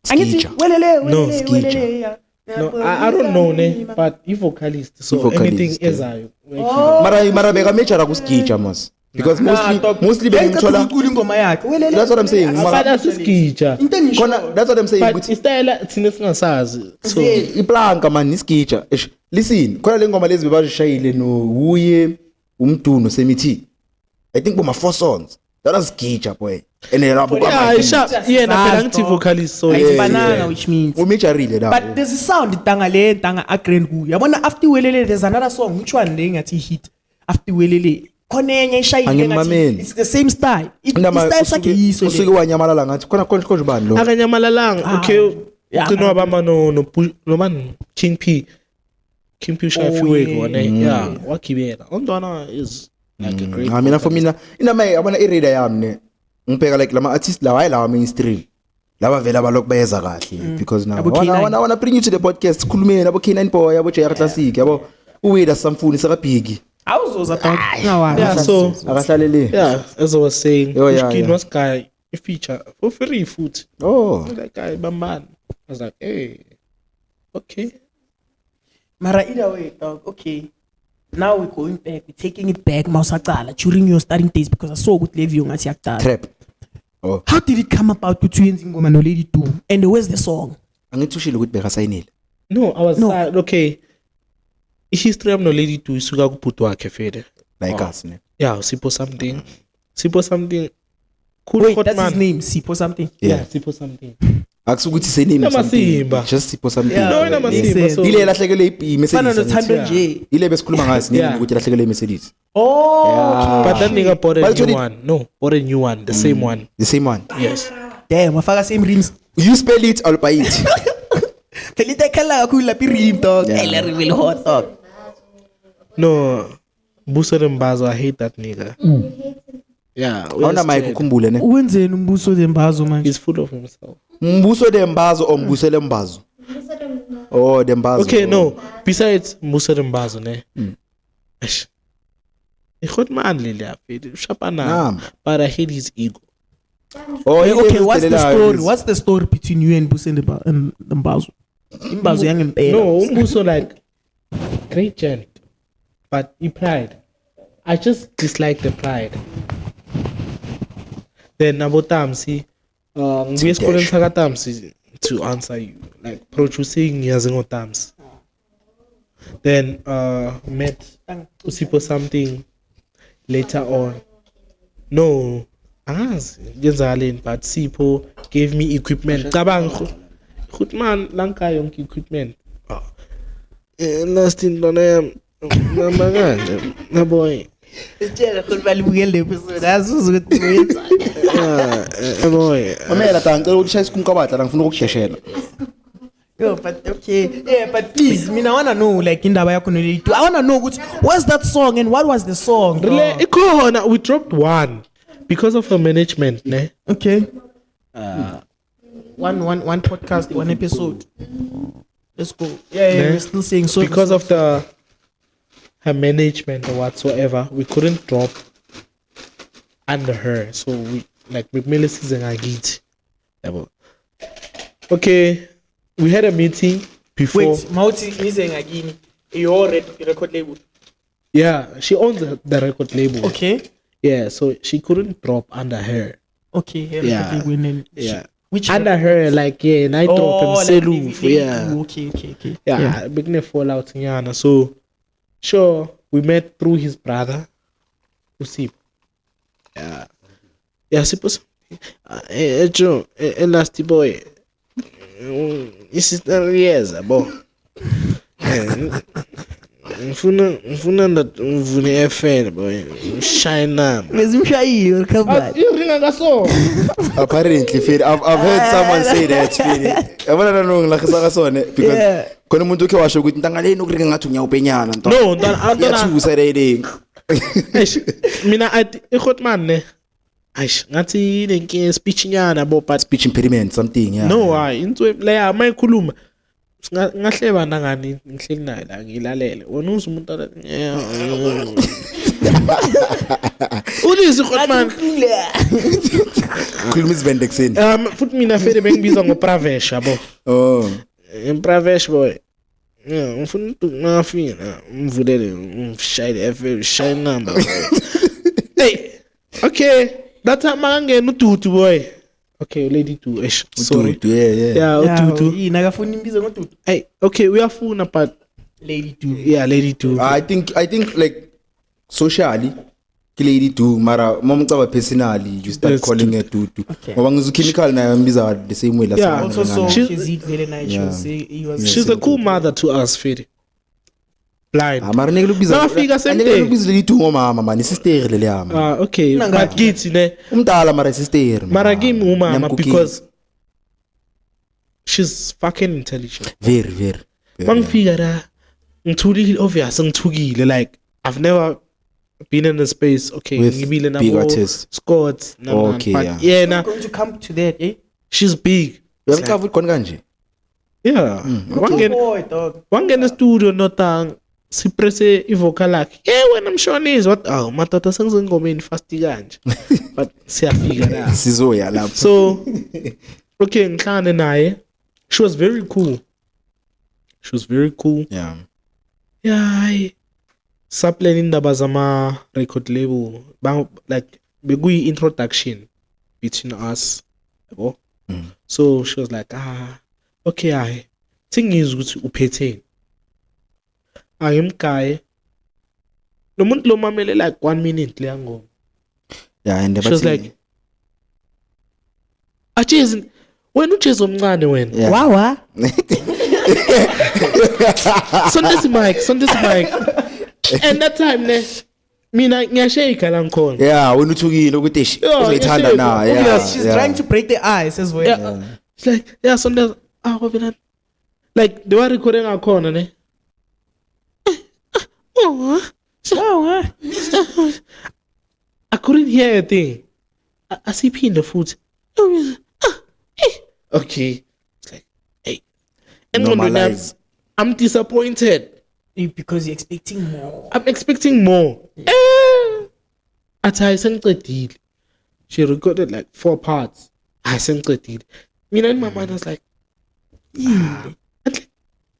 Angithi Skija. welele Skija. yeah. no I don't know ne but he vocalist so I-vocalist, anything yeah. ezayo mara beka major akusigija mas because mostly bengimthola Bengikhuluma ingoma yakhe. Welele. that's what I'm saying but mara asisigija Into engisho. khona that's what I'm saying but ukuthi istyle thina singasazi so iplanka man isigija eish listen khona le ngoma lezi bebashayile no uye umduno semithi I think boma 4 songs that was gija boy and yabo yeah sharp yena phela ngithi vocalist so Ayifananga which means. umijarile la But there's a sound tanga agree kuyo. Yabona after welele there's another song which one le ngathi hit after welele. Khona enye ishayile Angimameli. it's the same style. indaba Style sakhe yiso usuke le. wanyamalala ngathi khona konje ubani lo akanyamalalanga okay yeah. ugcina wabamba no man King P ushafiwe kona yeah wagibela ontwana is like a great mina for mina inama yabona ireader yami ne ngibheka like lama artists lawa hayi lawa mainstream laba vela balokhu bayeza kahle because now Abo K9. I wanna bring you to the podcast khulumeni abo K9 boy abo JR Classic yabo uwida samfuni sakabhigi Awuzoza dog. Ngawa. yeah so akahlalele yeah as I was saying Oh, yeah, Pushkin yeah. was guy a feature for free food oh that guy Bamban I was like hey okay Mara either way dog. Okay. Now we're going back. We're taking it back Mausaqala during your starting days because I saw ukuthi Levi ngathi yakudala. trap oh How did it come about ukuthi uyenze ingoma no Lady 2 and where's the song? angithushile ukuthi beka sayinile no I was No. okay history of no lady to isuka kubhuti wakhe fede like us ne yeah Sipho something cool Wait, hot that's his man name. Sipho something. yeah Sipho something akusukuthi sename Inamasimba. just tipo something Yeah. no inamasimba sense. so ile lahlekele Fana Mercedes nothando Yeah. nje. ile besikhuluma ngazi Yeah. nini ukuthi lahlekele Mercedes Oh. but that nigga bought a But new actually- one no bought a new one the same one the same one yes Damn, wafaka same rims. you spell it or by it Kelita khala kakhulu lapha rim dog. Yeah. Hey, Larry will hot dog. no Buso Mbazo I hate that nigga yeah awuna mic ukhumbule ne Wenzeni umbuso lembazo manje? he's full of himself mbuso dembazo o mbusele mbazo oh dembazo okay no besides Buso Mbazo ne Eish. Hot man lili afidi ushapana Naam. but I hate his ego oh Hey, ile okay, what's the esidelela story? is- What's the story between you and Buso and Mbazo? Imbazo yangempela. no Umbuso like great gent but he pride I just dislike the pride then Nabotamsi ngibuye esikoleni sakatamsi to answer you like producing ngiyazi ngotamsi then met Usipho something later on. No, angazi ngenzakaleni, but Sipho gave me equipment. Cabang goed man, lanka yonke equipment. Last in Donam, Namaganje, my boy. Boy. Mamela tangicela ukuthi isikumkabatla la ngifuna ukusheshela. Yo, but okay. Yeah, but please, I wanna know like indaba yakho no-Lady Two. I wanna know what's that song and what was the song? Really, we dropped one because of her management, ne? Okay. One podcast, one episode. Let's go. Yeah, we're still saying so because of her management or whatsoever. We couldn't drop under her, so we like Melis and Agit. Okay, we had a meeting before. Wait, Mauti is saying again your record label. Yeah, she owns the record label. Okay. Yeah, so she couldn't drop under her. Okay. Yeah. Yeah. Which under her, like night drop and Seloof. Yeah. Okay. Yeah, big fallout nyana. So sure, we met through his brother, Usip. Yeah, suppose. Joe, nasty boy. This is 10 years, boy. Mfuna mvune FM boy. Shine up. Mezimshayile come back. You ring ngaso. Apparently, Fede, I've heard someone say that, Fede. Yabona no ngilakhisaka sona because khona umuntu ukhe washo ukuthi ntangaleni ukuringa ngathi unyawopenyana nto. No, ntwana usayiding. Mina athi ikhotman ne. Aish, ngathi lenke speech nyana bo but Speech impediment something, yeah. no, hayi into leya mayikhuluma. Ngahleba nangani ngihleki naye la ngilalele. Wona umuntu Ulisi khotman. Khuluma isivende kuseni. Futhi mina Fede bengibiza ngoPravesh yabo. Oh. Pravesh boy. Yeah, ngifuna ngafina mvulele ngishayile FM shine number. Hey. Okay, that time mangena uDudu boy. Okay, Lady Two. Sorry. Ududu, yeah. Yeah, Ududu. Yini akafuna imbizo ngoDudu. Hey, okay, we are full but Lady Two. yeah, Lady Two. I think like socially Lady Two mara momcaba personally you start That's calling her Dudu. Ngoba ngizuchemical naye mbiza the same way last Yeah, time. Also, so She's- she's very nice. She was She's a cool mother to us, Fede. Blind. Mara neke lokubiza. Nafika same Neke day. lokubiza Lady Two ngomama man, sister le yama. Okay, but kids ne. Umdala mara sister. Mara kimi umama Nyamkuki. because she's fucking intelligent. very. Mangifika la ngithulile obvious ngithukile like I've never been in a space okay With ngibile big nabo artists. Scott Okay, but yeah. yeah I'm na going to come to that, eh? she's big. Uyamcava ukhona kanje. Yeah. Good boy, dog. Wangena studio notang siprese ivocal lakhe. Wena mshonizi what matata sengizengomeni fast kanje. But siyafika la. Sizoya lapho. So okay ngihlane naye. She was very cool. Yeah. Yeah. Supplying indaba zama record label. Like bekuyi introduction between us. Yabo. So she was like, okay, thingizwe ukuthi uphetheni. Ayimgaye. Lo muntu lo mamele like 1 minute leya ngoma. Yeah, and She was like, Jason, wena uJesu omncane wena. Yeah. Wawa. Sondesi mic. And that time ne mina ngiyashake la ngikhona. yeah, wena uthukile ukuthi eish Yeah, uzoyithanda na. yeah. Yeah. She's trying to break the ice as well. Yeah. It's like, yeah, Sondesi wena. Like they were recording akhona ne. I couldn't hear a thing. Asiphinde futhi. Okay. It's like, hey. And Normalize. I'm disappointed. Because you're expecting more. I'm expecting more. Athi ayisengicedile. She recorded like 4 parts. Ayisengicedile. Mina in my mind I was like,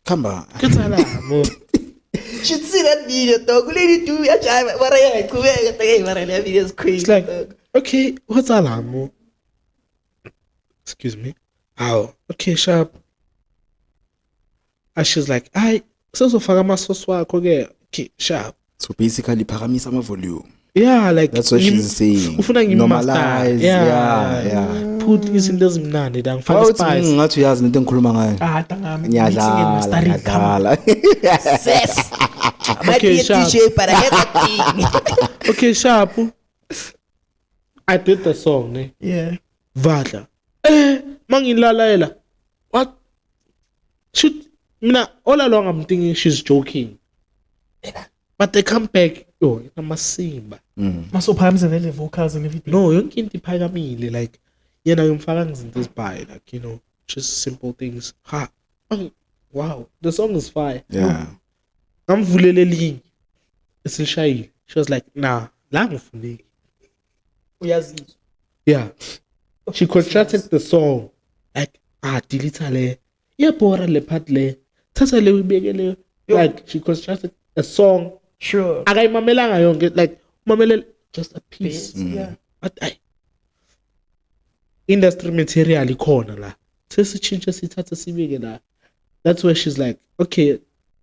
Khamba. kuthala mo. Should see that video, dog. Lady Two, yeah, that video is crazy. It's like, okay, what's alamo? Excuse me. Oh, okay, sharp. And she's like, sozofaka amasosi wakho ke. Okay, sharp. So basically phakamisa ama volume. Yeah, like That's what she's saying. ufuna ngimaster. Normalize. Yeah. Put izinto ezimnandi la ngifaka Wawuthi spice. ngathi uyazi into engikhuluma ngayo. Tangami. Ngiyadlala. Yes. I might Okay, be a sharp. DJ, but I have a thing. Okay, sharp. I did the song, ne? Yeah. Vadla. Mangilalaela. What? Shoot. All along I'm thinking she's joking. But they come back. Yo, inamasimba. Masophakamise vele vocals and everything. No, yonke into iphakamile. Like, yena ngimfaka ngizinto ezibhayi. Like, you know, just simple things. Ha. Wow. The song is fire. Yeah. Ngamvulele linye. Esilishayile. She was like, nah, la ngifuneki. Uyazizwa. Yeah. She contracted the song. Like, delete le. Iyabhora le part le. Thatha le uyibeke le. Like, she constructed a song. Sure. Akayimamelanga yonke. Like, mamele just a piece. Yeah. But industry material ikhona la. Sesitshintshe sithathe sibeke la. That's where she's like, okay,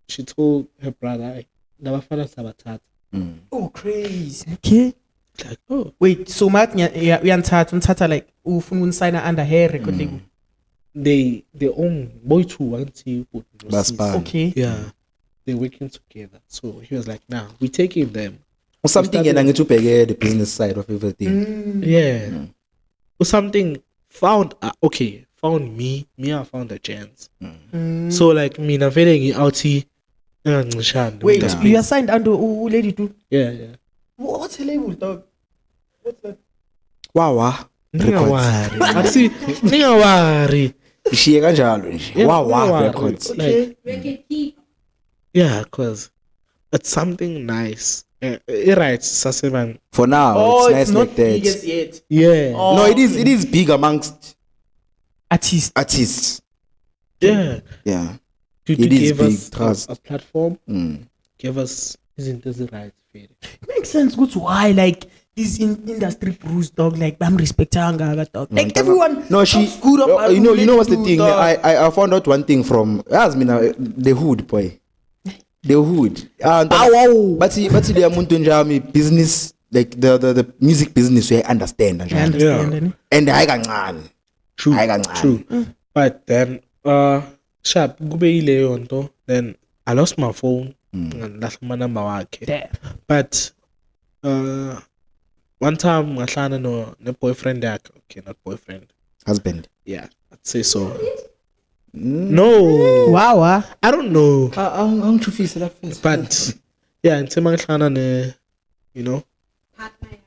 she told her brother, nabafana sabathatha. Oh, crazy. Okay. Like, oh. Wait, so Mark uyanthatha like ufuna unisayina under her record label. They own boy two until Baspan. Okay. yeah, they're working together. So he was like, nah, we taking them. Something yena ngithi ubheke the business side of everything. Yeah. Or something found found me. I found a chance. So like mina vele ngi-out engancishani. Wait, you are signed under lady too? Yeah. What's her label, dog? What's that? Wawa. Ningawari. Asi ningawari. Ishiye kanjalo nje. Yeah, Wawa ningawari. records. Like, yeah, cause it's something nice. It writes Saseman. For now, it's nice not like that. biggest yet. Yeah. Oh, No, it is big amongst artists. Yeah. Yeah. To It is give big, us trust. a platform. Mm. Give us isn't this the right fit? Makes sense. Good. Why like this industry brews, dog? Like I'm respecting dog. Like everyone. No, she. talks good up. You know what's the do, thing? dog. I found out one thing from the hood boy. The hood. Wow. But le muntu njami business like the music business we understand I njalo. understand. Yeah. Yeah. And hayi kancane. Hayi kancane. True. But then sharp kube yileyo nto, then I lost my phone. Ngilahla amanamba wakhe. Damn. But one time ngahlana no boyfriend yakhe. Okay, not boyfriend. Husband. Yeah, I'd say so. No. Wow. I don't know. Angijufise la first. But yeah, ngithe mangihlana ne, you know,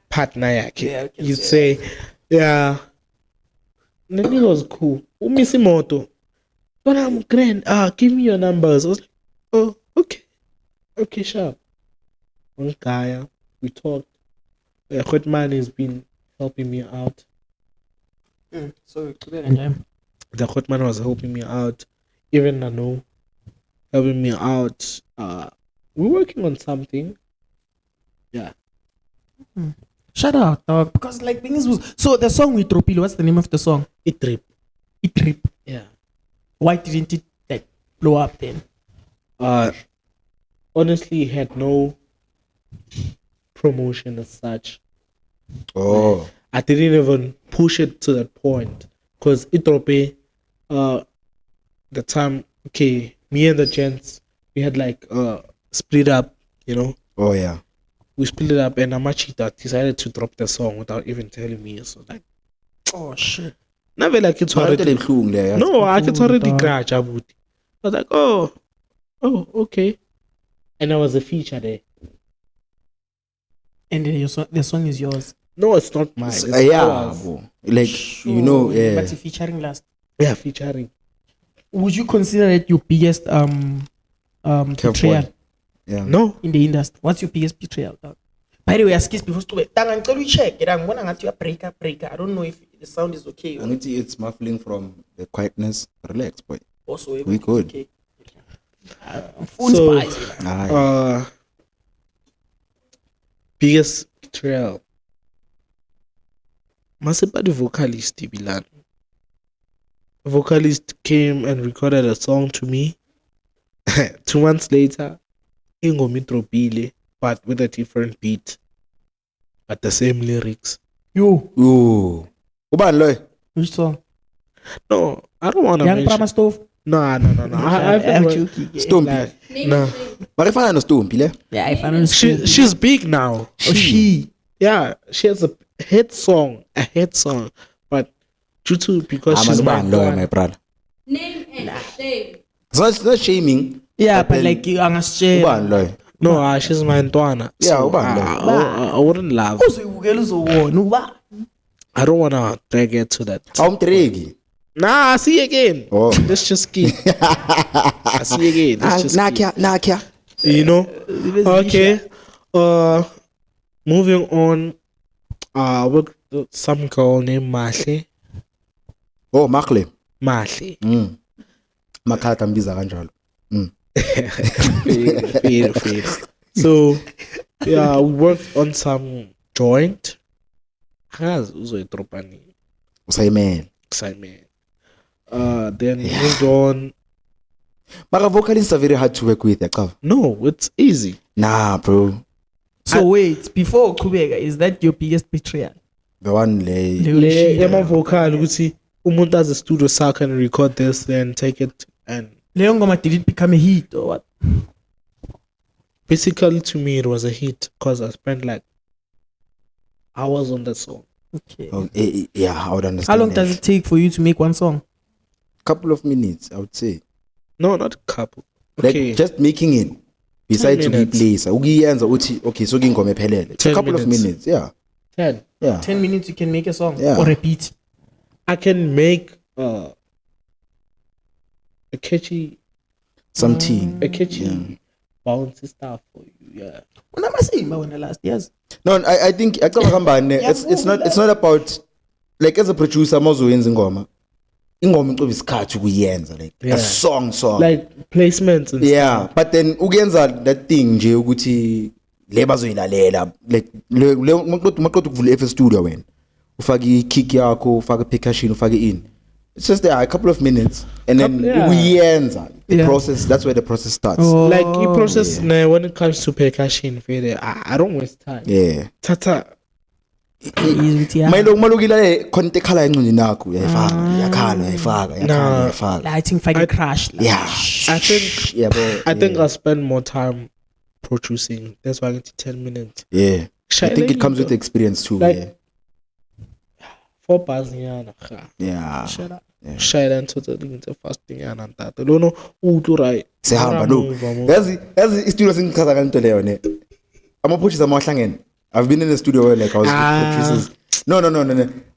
partner yakhe. Yeah, I can You'd say, yeah. The nigga was cool. Umisi moto. But I'm grand. Give me your numbers. I was like, oh, okay. Okay, sharp. One guy, we talked. Hotman has been helping me out. So enjoy. The Hotman was helping me out. Even Nano helping me out. We're working on something. Yeah. Shout out, dog. Because like things was so the song with Tropilo. What's the name of the song? It trip. It Trip. Yeah. Why didn't it like blow up then? Honestly, it had no promotion as such. Oh. I didn't even push it to that point because Itrope, the time, okay, me and the gents, we had like split up, you know. Oh yeah. We split it up, and Amachita decided to drop the song without even telling me. So like, Oh shit. never like it's already. No, I it's already scratch about. I was like, oh, okay, and there was a feature there. And then the song is yours. No, it's not mine. It's Yeah. ours. Like you know, yeah. But it's featuring last. Yeah, featuring. Would you consider it your biggest betrayal Yeah. No, in the industry? What's your biggest betrayal, dog? By the way, I skip before to tanga ngicela check. Ngibona ngathi you breaker. I don't know if the sound is okay. Or Angithi it's muffling from the quietness. Relax, boy. also We everything's good. Okay. Full So- spicy. Aye. biggest betrayal. Masipa the vocalist Bilan. Vocalist came and recorded a song to me. 2 months later, Ingomi Tropile, but with a different beat. but the same lyrics. Yo, Ubani loy? which song? No, I don't want to Young mention. Prama Stove? No. I've I'm been joking. Stompi. like, no. Makefana no Stompi le. Yeah, I found it. She's big now. She. Yeah, she has a hit song, but because she's my Ubani loy my daughter. brother. Name and shame. It's not shaming. Yeah, but then like you understand. Ubani loy? No, she's my daughter. Yeah, So, ubani I wouldn't love. Uzuyibukela uzowona uba. I don't want to drag it to that. Awumtreki. Nah, I see you again. Oh. Let's just keep. I see you again. Let's just keep. Nakia. You know? Okay. Moving on. With some girl named Mahle. Oh, Makle. Mahle. Makhatha mbiza kanjalo. Fair. So, yeah, we worked on some joint. Has uzoyitropa nini? Usayimela. Excitement. Then moved on. Mara vocalists are very hard to work with, yakava. No, it's easy. Nah, bro. So wait, before Kubega, is that your biggest betrayal? The one lay. Le ema vocal ukuthi umuntu as a studio sakhe and record this, then take it and Leyo ngoma, did it become a hit or what? basically to me it was a hit because I spent like hours on that song. Okay. Oh, yeah, I would understand. How long does it take for you to make one song? Couple of minutes, I would say. No, not a couple. Like Okay. just making it. Besides to be minutes. placed. Ukiyenza uthi okay, so ngingoma ephelele. It's a 10 couple of minutes. minutes, yeah. 10. Yeah. 10 minutes you can make a song Yeah. or repeat. I can make a catchy Something. bouncy stuff for you. Yeah. Unamasima wena last years. No, I think it's not about like as a producer mazoyenza ingoma. Ingoma icova isikhathi ukuyenza like Yeah. a song. Like placements and Yeah, but then ukenza that thing nje ukuthi le bazoyilalela like le maqodo ukuvula FL Studio wena ufake kick yakho ufake percussion ufake in. It's just there a couple of minutes and then uyenza the Yeah. process. That's where the process starts. like you process when it comes to percussion, I don't waste time. Yeah. Tata. Malukile content ekhala encini nakho uyayifaka yakhala. I think fucking crash. Like, Yeah. I think Yeah, bro. I think I'll spend more time producing. That's why I get to 10 minutes. Yeah. I think it comes with experience too. Like- 4 bars nyana. Yeah. Shut up. Shine and totally into fasting and that. I don't know who to write. Sehamba no. Yazi istudio singichaza kanto leyo ne. Ama-producers amahlangene. I've been in the studio where like I was with producers. No.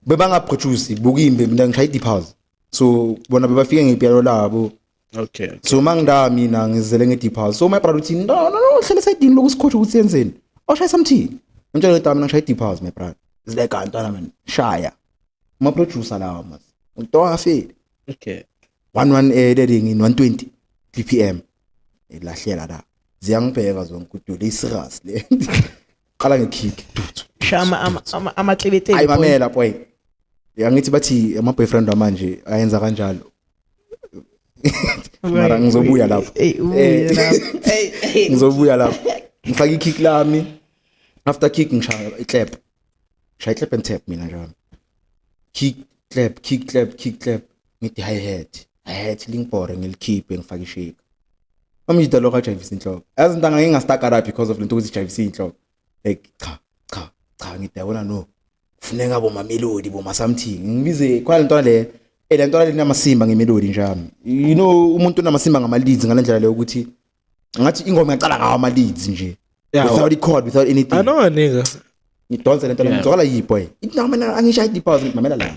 Bebanga produce bukimbe mina ngishaya deep house. So bona bebafike ngepiano labo. Okay. So mangida mina ngizele nge-deep house. So my brother uthi no hlala esayidini lokusikhotsha ukuthi yenzeni. Awushaya something. Ngitshela ukuthi mina ngishaya deep house my brother. It's like antwana man. Shaya. Ma-producer lawa mas. Ngitoa fade. Okay. 11 editing in 120 BPM. Ilahlela la. Ziyangibheka zonke ukuthi serious le. Qala ngekick. Shama amaklebete. Ayimamela boy. Yangithi bathi ama boyfriend manje ayenza kanjalo. Mara ngizobuya lapho. Hey. Ngizobuya lapho. Ngifaka ikick lami. After kick ngishaya iclap. Shaya iclap and tap mina njalo. Kick clap. Ngithi hi-hat lingibhore ngilikhiphe ngifake ishake. Amjida lo kajayivisa inhloko. Azintanga ngingastaka because of lento ukuthi jayivisa inhloko. Like cha ngidabona no. Kufuneka boma melody boma something. Ngibize kwala ntwana le ntwana le namasimba ngemelody njami. You know umuntu unamasimba ngama leads ngalendlela leyo ukuthi ngathi ingoma ngicala ngawo ama leads nje. Without chord, without anything. I know a nigga. Ngidonsa lento ngicala yiboy. Ithi nami mina angishaya deposit ngimamela la.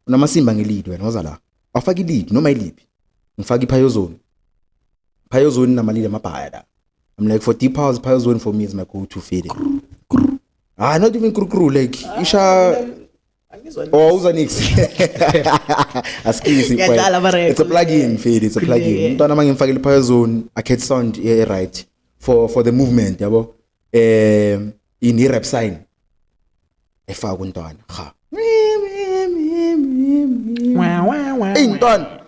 Unamasimba ngelead wena ngoza la. Awufaki lead noma iliphi. Ngifaka iphayozone. Phayozone nama lead amabhaya la. I'm like for deep house phayozone for me is my go to fade. Not even kru like isha uza nix. Askisi boy. It's a plugin fade, it's a plugin. Mntwana mangimfakile phayozone I can sound right for the movement yabo. In rap sign. Efaka untwana. Ha. Intwana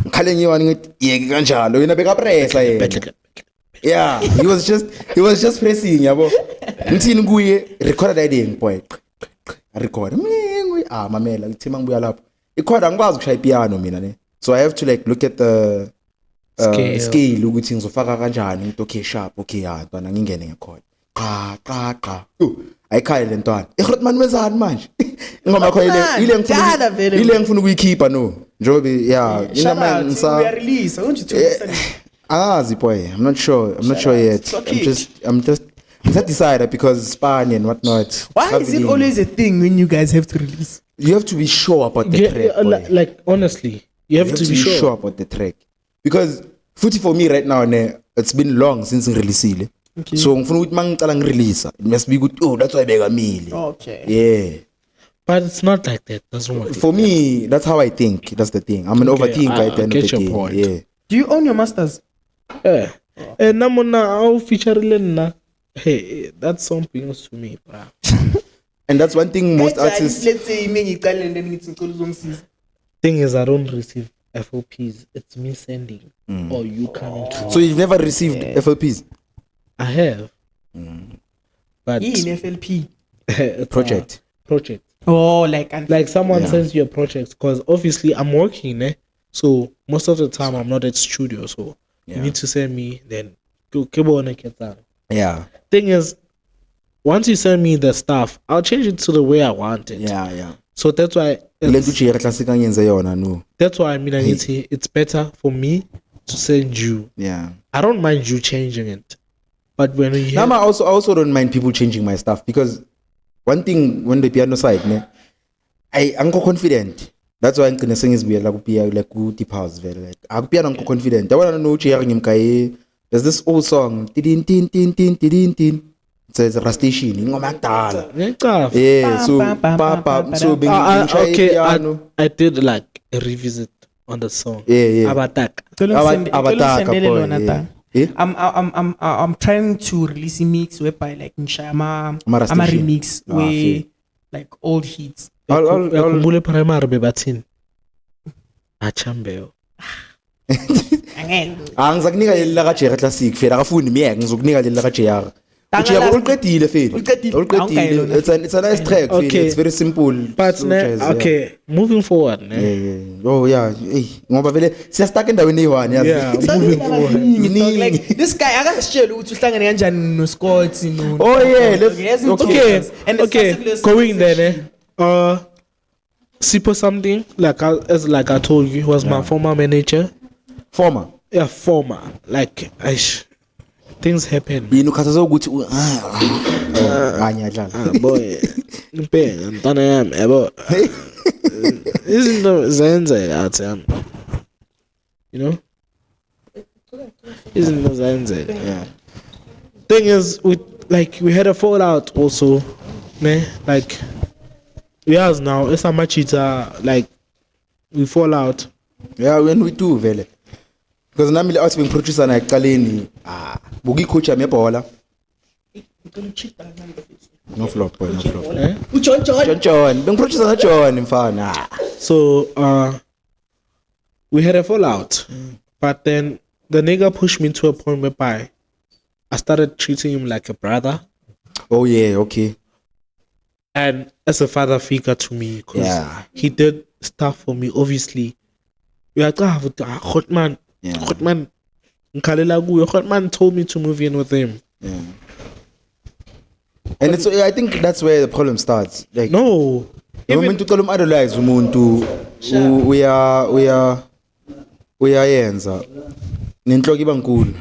ngikhale ngiwani ngithi yeke kanjalo yena beka pressa yena. Yeah, he was just pressing yabo. ngithini kuye record idea boy record mamela ngithi mangibuya lapho ichord angikwazi ukushaya ipiano mina ne so I have to like look at the scale ukuthi ngizofaka kanjani ukuthi okay sharp okay ntwana ngingene ngechord qa ayikhaya le ntwana iGrootman wenzani manje ingoma yakho ile ngifuna ukuyikhipha no njobe ingoma we release Azi boy, I'm not sure yet. I'm just decide because Spain and whatnot. Why is it always a thing when you guys have to release? You have to be sure about the track. Boy. Like honestly, you have to be sure about the track because footy for me right now, it's been long since I release it. Okay. So ngifuna ukuthi mangicala ngirelease, it must be good. Oh, that's why I beg a meal. Okay. Yeah. But it's not like that. Doesn't work. For me, that's how I think. That's the thing. I'm an overthinker at the end of the day. Point. Yeah. Do you own your masters? Yeah. And I'll feature Lena. Hey, that's something else to me, bro. And that's one thing most artists. Let's say thing is, I don't receive FOPs. It's me sending or you coming to. So you've never received FOPs? I have. But in FLP project. Oh, like someone sends you a project because obviously I'm working, so most of the time I'm not at studio, so you need to send me then. Yeah. Thing is, once you send me the stuff, I'll change it to the way I want it. Yeah. So that's why. That's why I mean, it's better for me to send you. Yeah. I don't mind you changing it, but when you hear, I also don't mind people changing my stuff because one thing when the piano side, I'm confident. That's why I'm gonna sing is like deep house very like I'm confident. I wanna know there's this old song tin tin tin tin tin tin. It says Rastation ingoma yakudala. Yeah, so okay, I did like a revisit on the song. Yeah. Abataka. I'm trying to release a mix whereby like Nshama I'm a remix where like old hits. I'll primary bebathini. Achambeo. Angizakunika leli la kaJera Classic fela akafundi miyeke ngizokunika leli la kaJera. uJera uliqedile fela. Uliqedile. It's a nice track. Okay. It's very simple. But okay, moving forward. Oh yeah. Hey, ngoba vele siyastuck endaweni eyi-1 yazi. Yeah, moving forward. Like this guy akasitshela ukuthi uhlangane kanjani no Scott no. Oh yeah, okay. Going there, Sipo something like I told you, he was my former manager. Former. Yeah, former. Like things happen. Yini ukhathaza ukuthi ngiyadlala. Boy. Impela ntana yami yabo. Izinto zenzeka athi yami. You know? Izinto zenzeka. Yeah. Thing is we had a fallout also. Like years now, it's a machita like we fall out. Yeah, when we do vele. Because nami out being producer na eqaleni buki coach am yebhola. No flop boy, no flop. John being producer na John mfana. So we had a fallout. But then the nigga pushed me to a point whereby I started treating him like a brother. Oh yeah, okay. And as a father figure to me, because he did stuff for me, obviously. Grootman told me to move in with him. Yeah. And it's I think that's where the problem starts. Like no. The moment you call him idolize umuntu uyayenza. Nenhloko iba nkulu.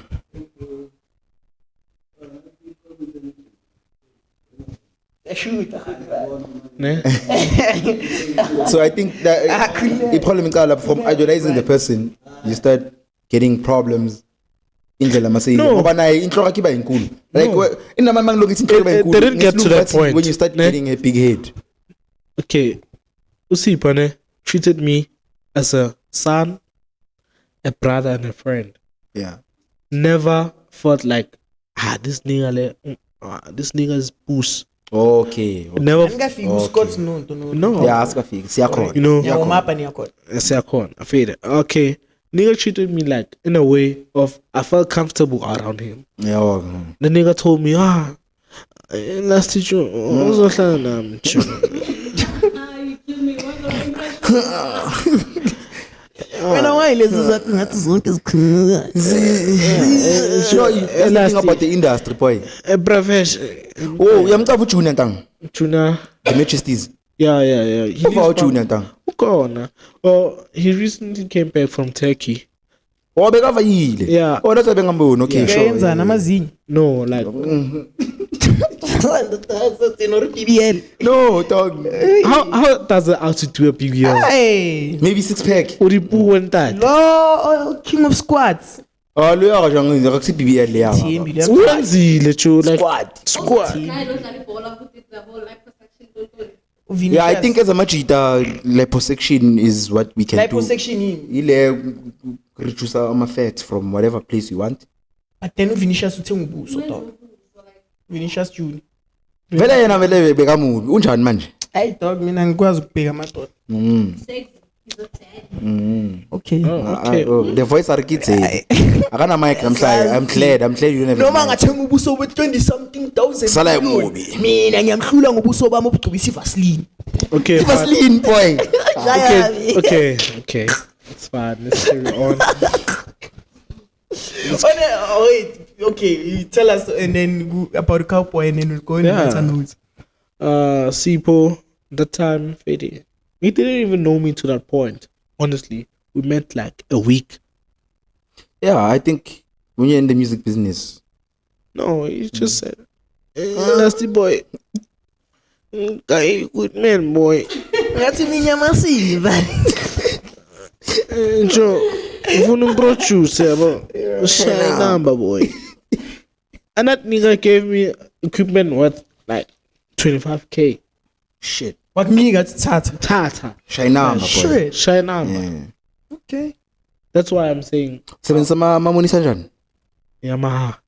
So I think that the problem from idolizing the person, you start getting problems. Like they didn't get to that point when you start getting a big head. Okay, Usipane treated me as a son, a brother, and a friend. Yeah, never felt like this nigga is boost. Okay. Never. No. Yeah, ask a fix. You know. I feel it. Okay. Nigga treated me like in a way of I felt comfortable around him. Yeah. The nigga told me, last teacher uzohlala nami Chu. You kill me. What's the Wena wayilezi zakho ngathi zonke zikhuluma. Sure, that's the thing about the industry, boy. Profession. Oh, uyamcava uJunior ntanga. Junior. The Majesties. Yeah. He Uva uJunior ntanga. Ukhona. Oh, he recently came back from Turkey. Oh, bekavayile. Yeah. Oh, that's abengamboni. Okay, sure. Yenza namazinyo. No, like No, dog. how does it out to do a BBL? Hey. Maybe 6-pack. Uripu went that. Lo king of squads. Oh, lo ya jang akusi BBL le ya. Thembi le. Wenzile Chu like Squad. I don't have ball. I put it the whole liposuction. Don't worry. Yeah, I think as a majita liposuction is what we can do. liposuction yini. Ile reduce our fats from whatever place you want. But then Vinicius uthenga ubuso dog. Vinicius Junior. Vele yena vele bekamubi. Unjani manje? Hey dog mina ngikwazi ukubheka amadoda. Sexy. He's a 10. Okay. okay. The voice arkithe. Akana mic namhlanje. I'm glad you never. Noma ngathenga ubuso we 20 something thousand. Sala emubi. Mina ngiyamhlula ngobuso bami obugcobisa ivaseline. Okay. Vaseline boy. Okay. It's fine. Let's carry on. Wait. Okay, you tell us and then go about the cowboy and then we'll go into notes. Sipo, that time, Fede, he didn't even know me to that point. Honestly, we met like a week. Yeah, I think when you're in the music business. No, he just said, nasty boy. Guy, good man, boy. That's minya masiva. Joe, ufuna brought you, Sebo. Share number, boy. And that nigga gave me equipment worth like 25k. Shit. What me got tata? Tata. Shainamba boy. Shit. Share number. Yeah. Okay. That's why I'm saying Sebenzisa mamonisa njani? Yamaha.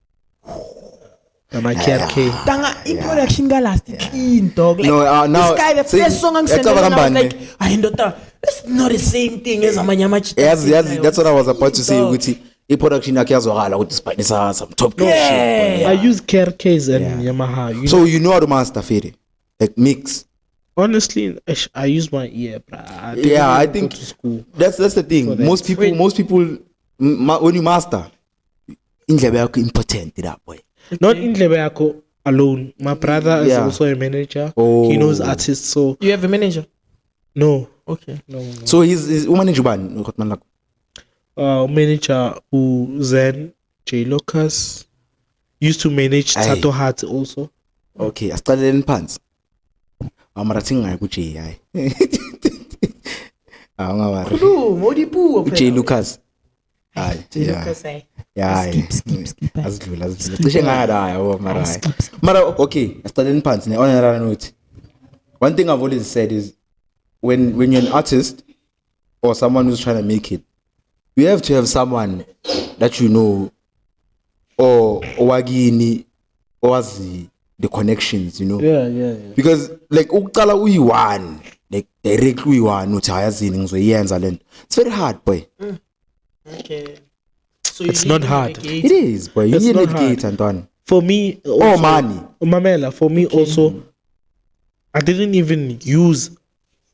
My KRK. Tanga introduction ga last clean dog. Like, No, now this guy the first song I'm sending yacabanga I was mbani? like, I ndota. It's not the same thing as amanyama chita. Yazi, that's what I was about to say ukuthi i-production yakhe yazwakala ukuthi sibhanisa some top shit. Yeah. I use KRKs and Yamaha. So you know how to master Fede? Like mix. Honestly, I use my ear, bruh. Yeah, I go think to school. that's the thing. that. Most people when you master indlebe yakho important that boy. Not in Lebeako alone. My brother is also a manager. Oh. He knows artists, so You have a manager? no. Okay. No. So he's umanage ubani ukotman lakho? Manager who Zen J Lucas used to manage Tato Heart also. Okay, asicaleleni phansi. Amara thingayi ku J hayi. Awungawari. Lu, modi pu. J Lucas. Hayi. Lucas ay. Yeah. Skip. Asidlula. Cishe ngada yabo mara. Mara okay, asicaleleni phansi ne honorary note. One thing I've always said is when you're an artist or someone who's trying to make it, you have to have someone that you know or wagini or the connections, you know. Yeah. Because like uqala uyi-one, like directly uyi-one uthi hayazini ngizoyenza lento. It's very hard, boy. Okay. So It's not hard. It is, boy. You It's need not navigate Antoine. For me, Oh, money. Mamela, for me also, I didn't even use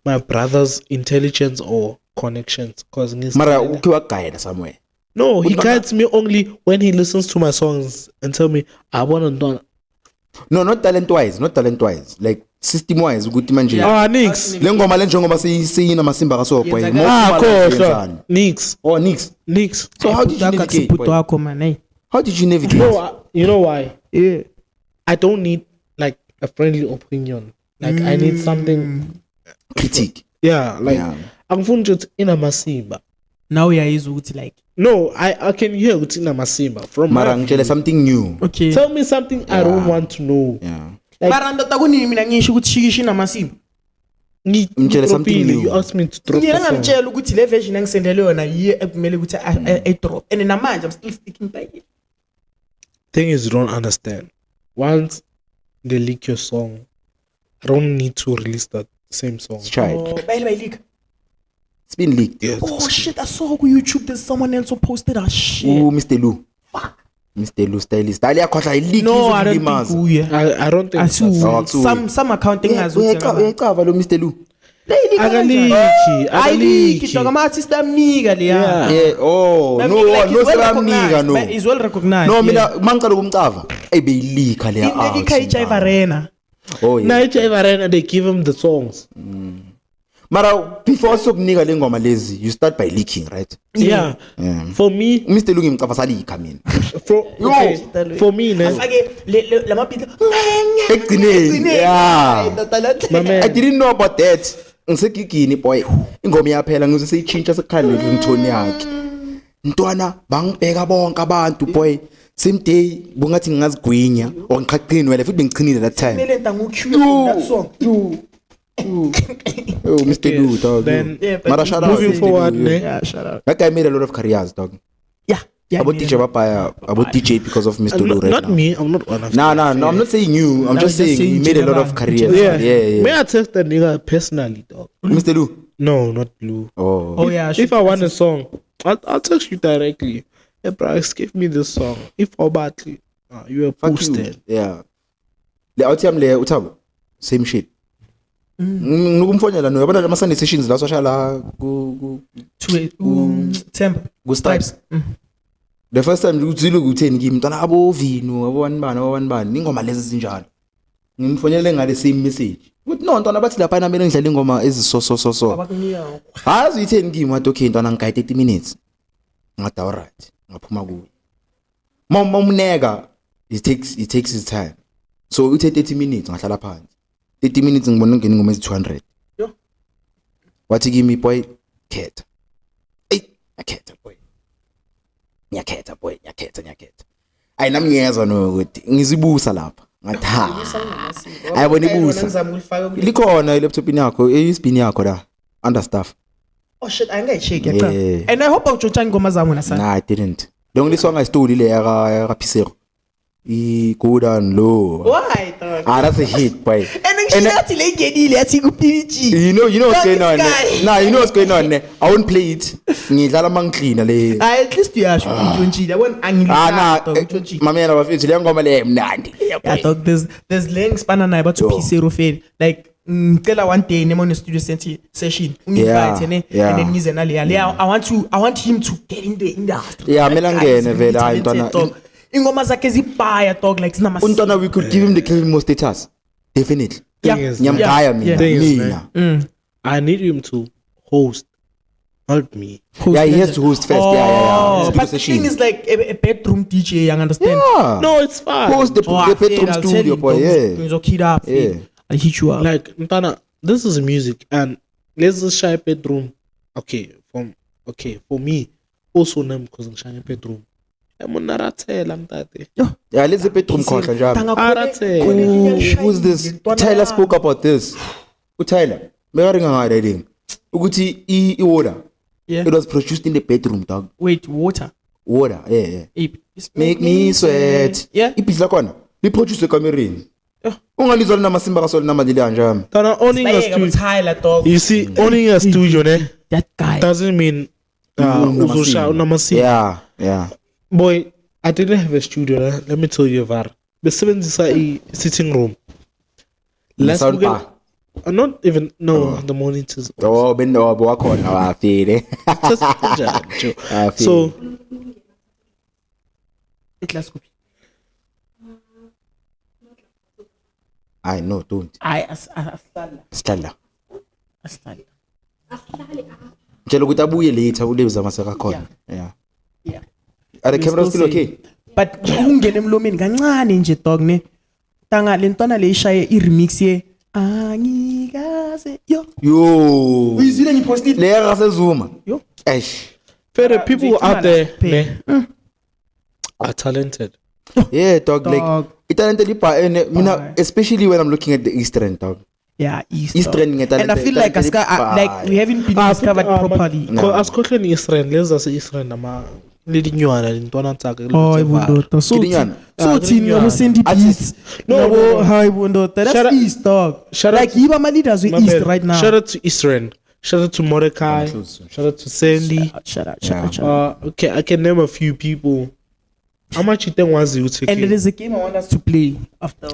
my brother's intelligence or connections because Mara ukiwa guide somewhere. no, he guides me only when he listens to my songs and tell me I want to do. No, not talent-wise. Like system-wise ukuthi manje. Nix. Le ngoma le njengoba siyina masimba kaso boy. Cool. Nix. Oh, Nix. So how did you navigate? Puto Boy? wako man, eh? How did you navigate? No, you know why? Yeah. I don't need like a friendly opinion. Like I need something. Critique. Yeah, like angifuni nje ina masimba. Now we are ukuthi like. No, I can hear ukuthi ina masimba from Mara my ngitshele something new. Okay. Tell me something I don't want to know. Yeah. Mara ndota kunini mina ngisho ukuthi shikishi namasimba. Ngitshele something new. You asked me to drop Ngiyena a song. ngamtshela ukuthi le version engisendele yona yiye ekumele ukuthi I drop. And namanje I'm still sticking by it. Thing is, you don't understand. Once they leak your song, I don't need to release that same song. Let's try it. Oh, bayile. It's been leaked. Yes. Oh shit, I saw on YouTube there's someone else who posted a shit. Oh, Mr. Lou. Mr. Lou stylist aliyakhohlwa iliki No, I don't think uye. I don't think so. Asiwu some accounting ngazi uyacava lo Mr. Lou Akaliki. dog ama-artist amnika leya. yeah oh I no mean, like, no he's well seramnika no recognized, he's well recognized. no yeah. mina mangicala ukumcava ebeyilika leya In the KJ Arena. oh yeah Night Arena, they give him the songs. mara before sokunika le ngoma lezi you start by leaking right Yeah. For me, Mr. Lou ngimcava salika mina for me, ne, Afake lama beat. ekugcineni yeah my man. I didn't know about that ngisegigini boy ingoma iyaphela ngize seyichintsha sekukhandle ngithoni yakhe ntwana bangibheka bonke abantu boy same day bungathi ngingazigwinya or ngiqhaqini wena futhi bengichinile that time Melenta ngu-Q that song. oh Mr. Lou dog Then, mara shout out moving Mr. forward, Lou, ne, Yeah, shout out. that guy made a lot of careers dog Yeah. about DJ Babaya about DJ because of Mr. Lou right not now me. I'm not one of no I'm not saying you I'm No, just just saying he saying made a lot of general. careers Yeah. May yeah I text that nigga personally, dog? Mr. Lou No, not Blue. oh Yeah. If I want a song, I'll text you directly. Hey, bro, give me this song. If Obatli, you are fuck you posted. yeah le audium le uthabo same shit ngokumfonela no yabona lama Sunday sessions la soshala ku Tempo. ku Stripes the first time uthile ukutheni kimi mntana abovino abobani bani ingoma lezi zinjalo ngimfonele ngale same message ukuthi no ntwana bathi lapha mina ngidlala ingoma eziso Abakunika. hazi uyitheni kimi wathi okay ntwana ngikayi 30 minutes ngathi alright ngaphuma kuyo momneka it takes his time so uthe 30 minutes ngahlala phansi 30 minutes ngibona ngene ingoma ezi200 Yo. wathi kimi boy khetha akhetha boy nyakhetha ayinamnyeza no ukuthi ngizibusa lapha ngathi ayibona ibusa likhona ilaptop yakho USB yakho la understaff Oh shit, I ain't check Yeah. yet. And I hope uchocha ngoma zangu na sana. nah I didn't the only song I stole ile ya Pisero I go down low Why dog? that's a hit boy And ngishiyathi le ngenile yathi ku PG. you know what's going on Guy. nah you know what's going on I won't play it ngidlala mangiclean le At least uyasho untshontsile yabona angilala dog untshontsile. mamela bafethu le ngoma le mnandi Yeah dog there's links bana naye bathu PC Rufel like ngicela one day nemo ne studio session ungivite ne and then ngize nale I want him to get in the industry. Yeah, mina ngene vele hayi ntwana ingoma zakhe zibhaya dog like zinama untwana we could give him the Kevin Mo status definitely Yeah. Thing is, nyamkhaya mina Thing is, mina I need him to host, not me. yeah he has to host first yeah But the thing is like a bedroom DJ, you understand? yeah No, it's fine. host the bedroom studio boy yeah He's okay up. Yeah. I'll hit you up. Like, Ntana, this is music, and let's just share bedroom. Okay, for me, also name because I'm sharing bedroom. I'm on Naratela, Mtate. yeah let's bedroom khohla njalo Arate. who's this Tyler spoke about this uTyler mekaringa ngada iding ukuthi iorder Yeah. it was produced in the bedroom dog Wait, water. order yeah It's make me sweat Yeah. ibhizi lakhona liproduce ekamereni Yeah. ungalizwa lina masimba kasolo namadili kanjani Ntana, owning a Like studio. Tyler dog. You see, owning a studio, ne, That guy. doesn't mean uzosha unamasi. yeah Boy, I didn't have a studio. Ne? Let me tell you, Var. Besebenzisa a sitting room. sound weekend- bar. Not even the monitors. oh bendo wakhona wafile Just kanjani, Joe. Afile. So Itla scoop. I know don't I asala. sihlala Asala. ngitshela ukuthi abuye later ulebza masaka khona yeah Yeah. are the We cameras still still say- okay But ungene emlomeni kancane nje dog ne. Tanga lentwana le ishaye i-remix ye angikaze yo. yo Uyizile ngipostile. le ngasezuma Yo. eish for the people out there, Pay. ne, are talented. yeah dog like Dog. italente lipa mina Bye. especially when I'm looking at the Eastern dog Yeah, East. East dog. Rand ngetalente- And I feel like talente like we haven't been discovered properly. No. Asikhohlwe Israel, leza se-Israel nama ledinywana lentwana tsaka. Oh, ibundota. So Kilinyana. thini yabo sendi beats. No, No, hi ibundota. Shout That's out- East dog. shout out Like to- yiba ma leaders with My East man, right now. Shout out to Israel. Shout out to Mordecai. close. Shout out to Sandy. Shout out. Yeah. Okay, I can name a few people how much you think was you take? And there is a game I want us to play after.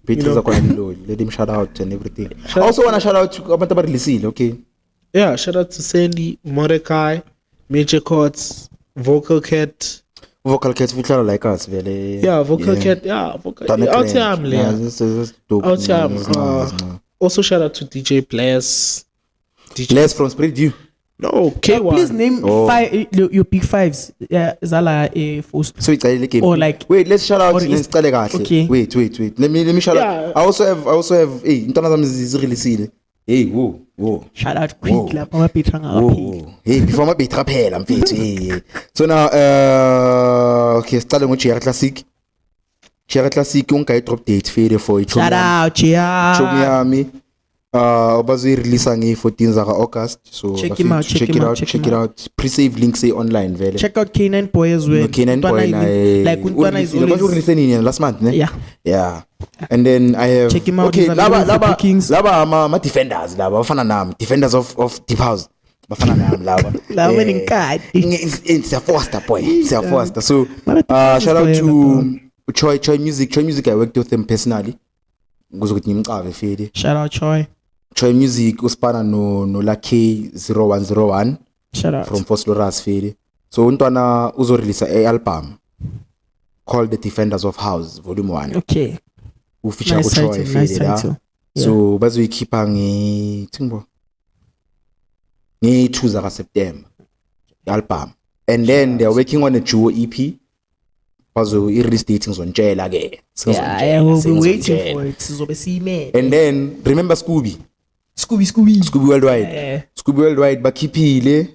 Peter Zakwani, let him shout out and everything. I also want to shout out to Abantaba Lisile, okay? Yeah, shout out to Sandy, Mordecai, Major Courts, Vocal Cat. Vocal Cats fuhlala like us vele. Yeah, Vocal Cat, yeah, Vocal. Out also shout out to DJ Players. Players from Spirit View. No, K1. Please name your big fives. Yeah, Zala a first. So it's a game. Or like wait, let's shout out to okay. Wait. Let me shout out. I also have hey, Ntwana zami zireleasile. Hey, whoa. Shout out quick la Mama Petra ngaphila. Hey, before my Petra phela mfethu. Hey. So now okay, start ngo Cherry Classic. Cherry Classic unga drop date fade for it. Shout out Chia. Chomiami. Bazi release nge 14 zaka August. So check it out. Pre-save links say online vele. Check out K9 Boy as well. K9 Boy like Untwana is always last month, ne? Yeah. And then I have check him out. Okay, laba ma defenders laba bafana nami defenders of Deep House. Bafana nami laba. Laba ngikadi. It's a Foster boy. It's a Foster. So shout out to Choi Music. Choi Music I worked with them personally. Ngozokuthi ngimqave fede. Shout out Choi Music uspana no Lucky 0101. Shout out from Fosloras fede. So untwana uzo release a album called The Defenders of House Volume 1. Okay. Ufisha nice Choi fede da. So bazoyikhipha ngithingbo. Nge 2 zaka September album. And then they are working on a duo EP. Bazo i-release date ngizonitshela ke. Yeah, we'll be waiting for it. Sizobe sime. And then remember Scooby Worldwide. Scooby Worldwide bakhiphile.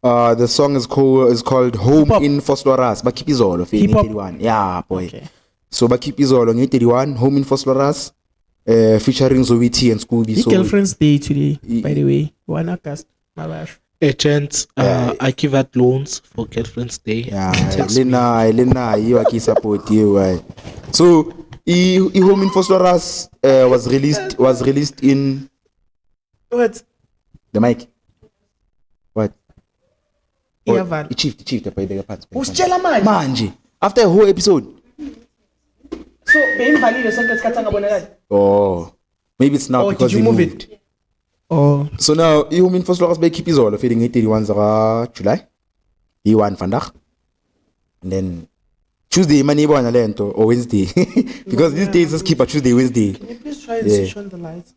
The song is called Home in Fosloras. Bakhipha izolo fe 31. Yeah, boy. Okay. So bakhipha izolo nge 31 Home in Fosloras. Featuring Zoe T and Scooby. So Girlfriend's Day today, by the way. 1 August. My bash. Agents, I give out loans for Girlfriend's Day. Yeah, Lena, you are support you. So, Home in Fosloras was released in what? The mic. What? Evan. Chief by the parts. Usitshela manje. After a whole episode. So, beyimvalile sonke isikhathi angabonakali. Oh, maybe it's now because did you move it? Oh. So now, Home in Fosloras by keep izolo feeding 31 zaka July. One vandag. And then Tuesday mani bona lento or Wednesday. Because these days just keep a Tuesday, Wednesday. Can you please try to switch on the lights?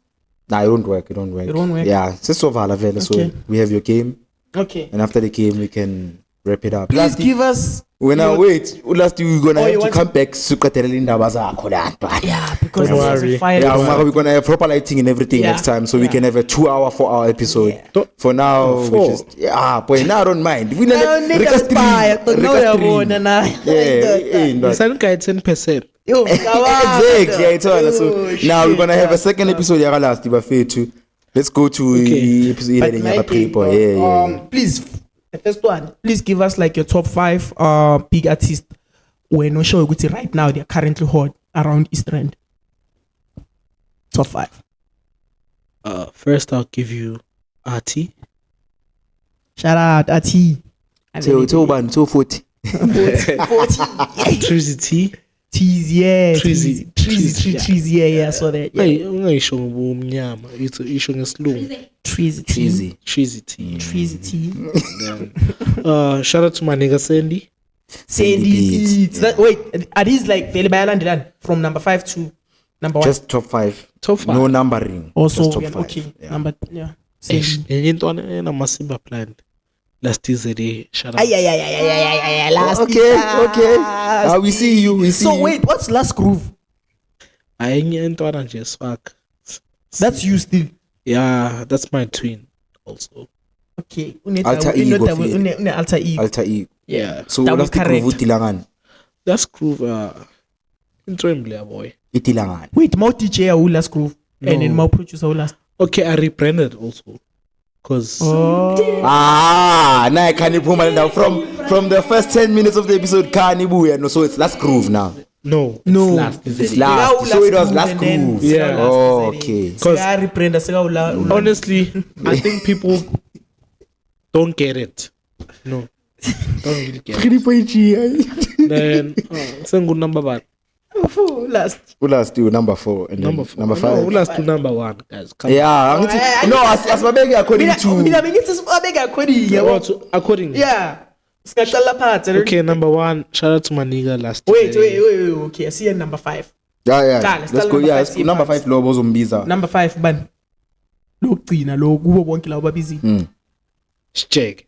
Nah, it won't work. It won't work. Yeah, it's so vala vela. So we have your game. Okay. And after the game we can wrap it up. Please give us when I wait, last we're gonna have to come back sukatelela indaba zakho la. Yeah, because we're gonna have proper lighting and everything next time, so we can have a 2-hour, 4-hour episode. Yeah. For now, we just boy, now I don't mind. We never exactly. It's 10%. Exactly. So now we're gonna have a second episode. Let's go to episode. Please. The first one, please give us like your top 5 big artists when no show good right now they are currently hot around East End. Top 5. First I'll give you Artie. Shout out Artie. 240. 40. Trizzy. Trizzy, yeah, so that. Hey, ungasho ngomnyama, isho ngesilungu. Trizzy. Shout out to my nigga Sandy. Sandy. Wait, are these like very bad from number 5 to number 1? Just top 5. No numbering. Also, just top 5. Okay. Yeah. Number Sandy. Na Masimba planned. Last Tuesday, shout out. Last okay. We see you. So wait, what's Last Groove? I ain't just fuck. That's you still. Yeah, that's my twin also. Okay. Alter ego. Alter ego. Yeah. So Last Groove tilangan. Last Groove in Trembler boy. Itilangan. Wait, more DJ who Last Groove and then more producer who Last. Okay, I rebranded also. Cause now Kani Puma now from the first 10 minutes of the episode Kani Buya no, so it's Last Groove now. No. It's last. So it was Last Groove. Yeah. Okay. Because honestly, I think people don't get it. No. Don't really get it. Then single number 1. Last. Last you number 4 and Number then 4. number 5. No, last to number 1, guys. Come Yeah, no, asibabeke according to Mina ngithi sibabeka according on. yabo. So, according. Yeah. Singaqala phansi. Okay, number 1. Shout out to my nigga last. Wait. Okay, I see number 5. yeah. Qala, Let's siqala go. number Yeah, five, number see 5 lo bozombiza. Number 5 bani? Lokugcina lo kubo bonke labo babizi. Shcheke.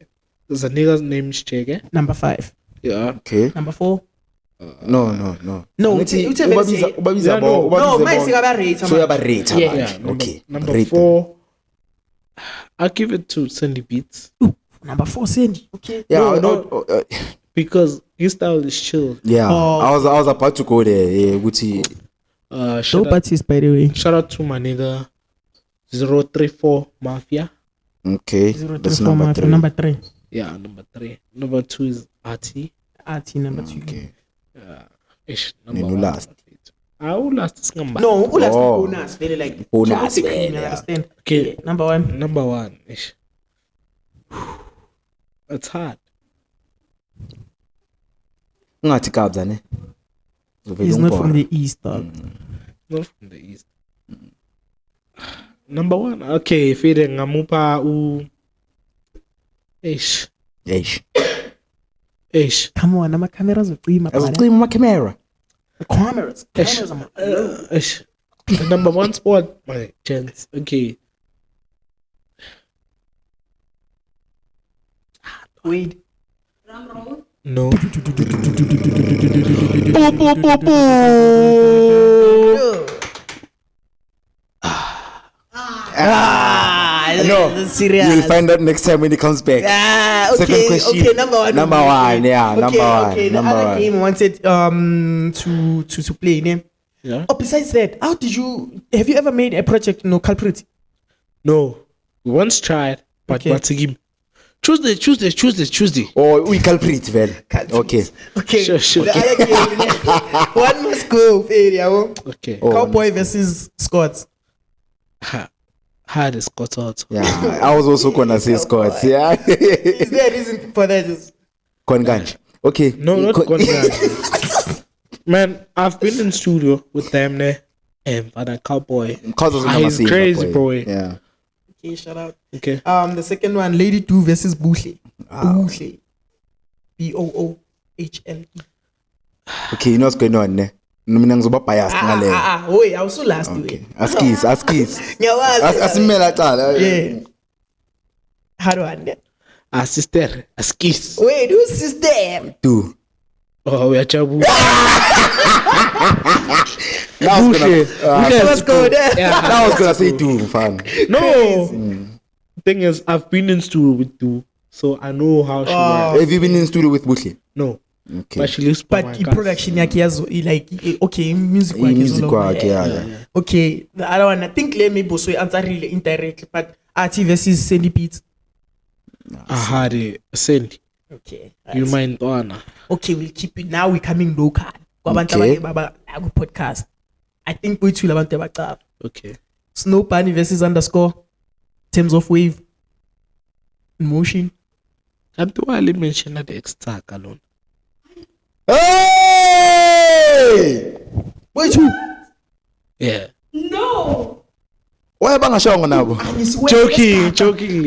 There's a nigga's name Shcheke. Number 5. Yeah. Okay. Number 4. No. No, Uthi uthi ubabiza Yeah, bo. No, manje ka ba rate. So yabarate Yeah. manje. Okay. Number Rate. 4. I'll give it to Sandy Beats Number 4 Sandy. Okay. Yeah, No. because his style is chill. yeah. Oh. I was about to go there. Yeah, Gucci. Shout Dope artist by the way. Shout out to my nigga 034 Mafia. Okay. 034 That's number 3. Number 3. Yeah, number 3. Number 2 is RT. RT number 2. Okay. Ish. Number Then who 1. last? Last is number. No, who last Oh. bonus? Very like Bonus, dramatic, man, you yeah. understand? Okay. Number 1. Number 1. Ish. It's hard. Ngathi kabza ne. He's not from the east, dog. Not from the east. Number 1. Okay, fede ngamupa u. Ish. Ish. Come on, ama cameras ucima. Azocima ama camera. Cameras. Ish. Cameras ama. Ish. The number 1 spot, my chance. Okay. Wait. Drum roll. No. No. Serious. You'll find out next time when he comes back. Okay, Second question. okay, number 1. Number 1, yeah, Okay, number 1. okay. The Number other 1. game wanted to play name. Yeah. Oh, besides that, have you ever made a project no culprit? No. We once tried, but Okay. what's again? Tuesday. Oh, we culprit well. Okay. Okay. Sure. The other game, one must go. Okay. Oh, Cowboy versus Scots. Hard is cut out. Yeah, I was also gonna say Scots. Yeah. Is there a reason for that? Konganj. Okay. No, not Conrad. Man, I've been in studio with them there. And Father Cowboy. He's crazy, bro. Yeah. Okay, shout out. Okay. The second one, Lady 2 versus Bushle. Bushle. BOOHLE. Okay, you know what's going on ne? Mina ngizoba biased ngale. Wait, I was so last Okay. way. Askis. Ngiyawazi. Asimela cala. Yeah. How do I know? Sister. Skis. Wait, who's sister? Two. Oh, we are chabu. Let's go there. I was gonna say two, fun. No. Thing is, I've been in studio with two, so I know how she works. Have you been in studio with Bushle? No. Okay. But she lives by my But in cousin. production yake yazo like okay music work Music work, yeah. Okay, the other one I think let me boso answer really indirectly but RT versus Sandy Beats. Ahari, Sandy. Okay. You right. mind Donna. Okay, we'll keep it now. We're coming local. Kwabantu Okay. abanye baba aku podcast. I think we two abantu abacaba. Okay. Snow Bunny versus underscore. Terms of wave. Motion. And do I mention that extra alone? Hey! Wait who? Yeah. No. Why bangashongo nabo? Joking.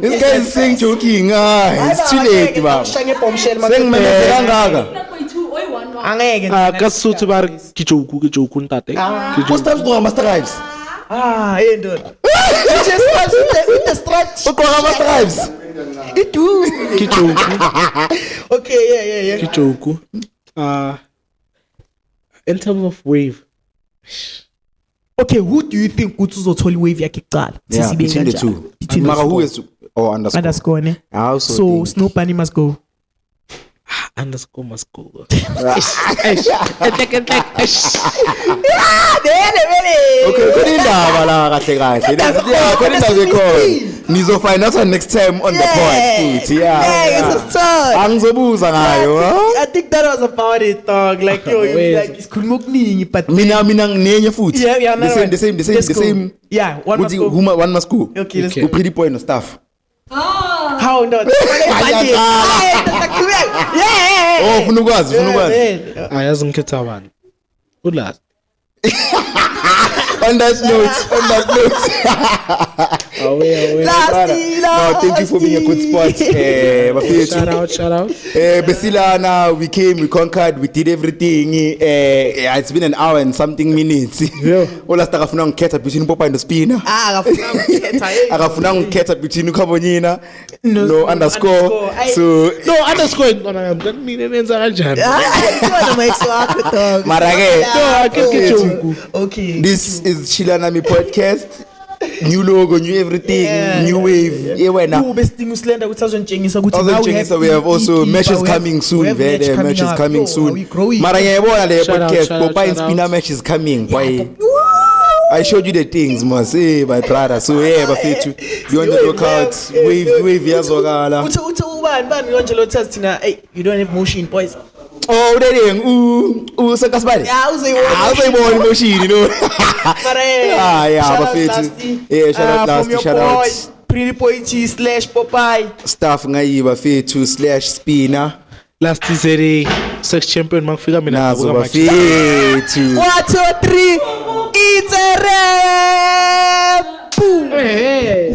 This guy is saying joking. It's too late, baba. Sengimemeze kangaka. Not going to. Oi, one more. Angeke. Kasuthu bar kijoku ntate. What's that for Master Tribes? Hey dude. With the stretch. Ukora Master Tribes. It do. Kijoku. Okay, yeah. Kijoku. In terms of wave. Okay, who do you think uzothola wave yakhe kuqala? Yeah, between the two. Mara who is or underscore? Underscore ne? Also So Snow Bunny must go. Underscore must go. Okay, kunindaba la kahle kahle. Yeah, kunindaba ikhona. Nizofind out next time on the pod futhi. Yeah. Angizobuza ngayo. I think that was about it, dog. Like yo, like isikhuluma okuningi but Mina nginenye futhi. yeah, The same. Yeah, one must Uthi go. one must go. Okay, let's Okay. go. Pretty boy no stuff. How not? Oh, ufuna ukwazi. Ayazi ngikhetha bani. Ulast. On that note. No, thank you for being a good sport. Shout out. Besilana, we came, we conquered, we did everything. It's been an hour and something minutes. All last akafuna ngikhetha between Popa and the spinner. Akafuna ngikhetha between uKhabonyina no underscore. So no underscore mina nenza kanjani? Marake. Okay. This is Chilanami podcast. New logo, new everything, new wave. Yeah, we now. We have also matches coming soon. Matches coming soon. Mara ngiyabona podcast. Popa and Spina match is coming. Boy. I showed you the things, must say, my brother. So yeah, bafethu. You on the lookout. Wave yazwakala. You don't have motion, boys. Oh, sekasibali. Uzayibona motion, you know. Yeah, bafethu. Yeah, shout out. Pretty Poichi / Popeye. Staff ngayi bafethu / Spina. Last series sex champion makufika mina nazo bafethu. 1 2 3 it's a rap. Boom. Hey.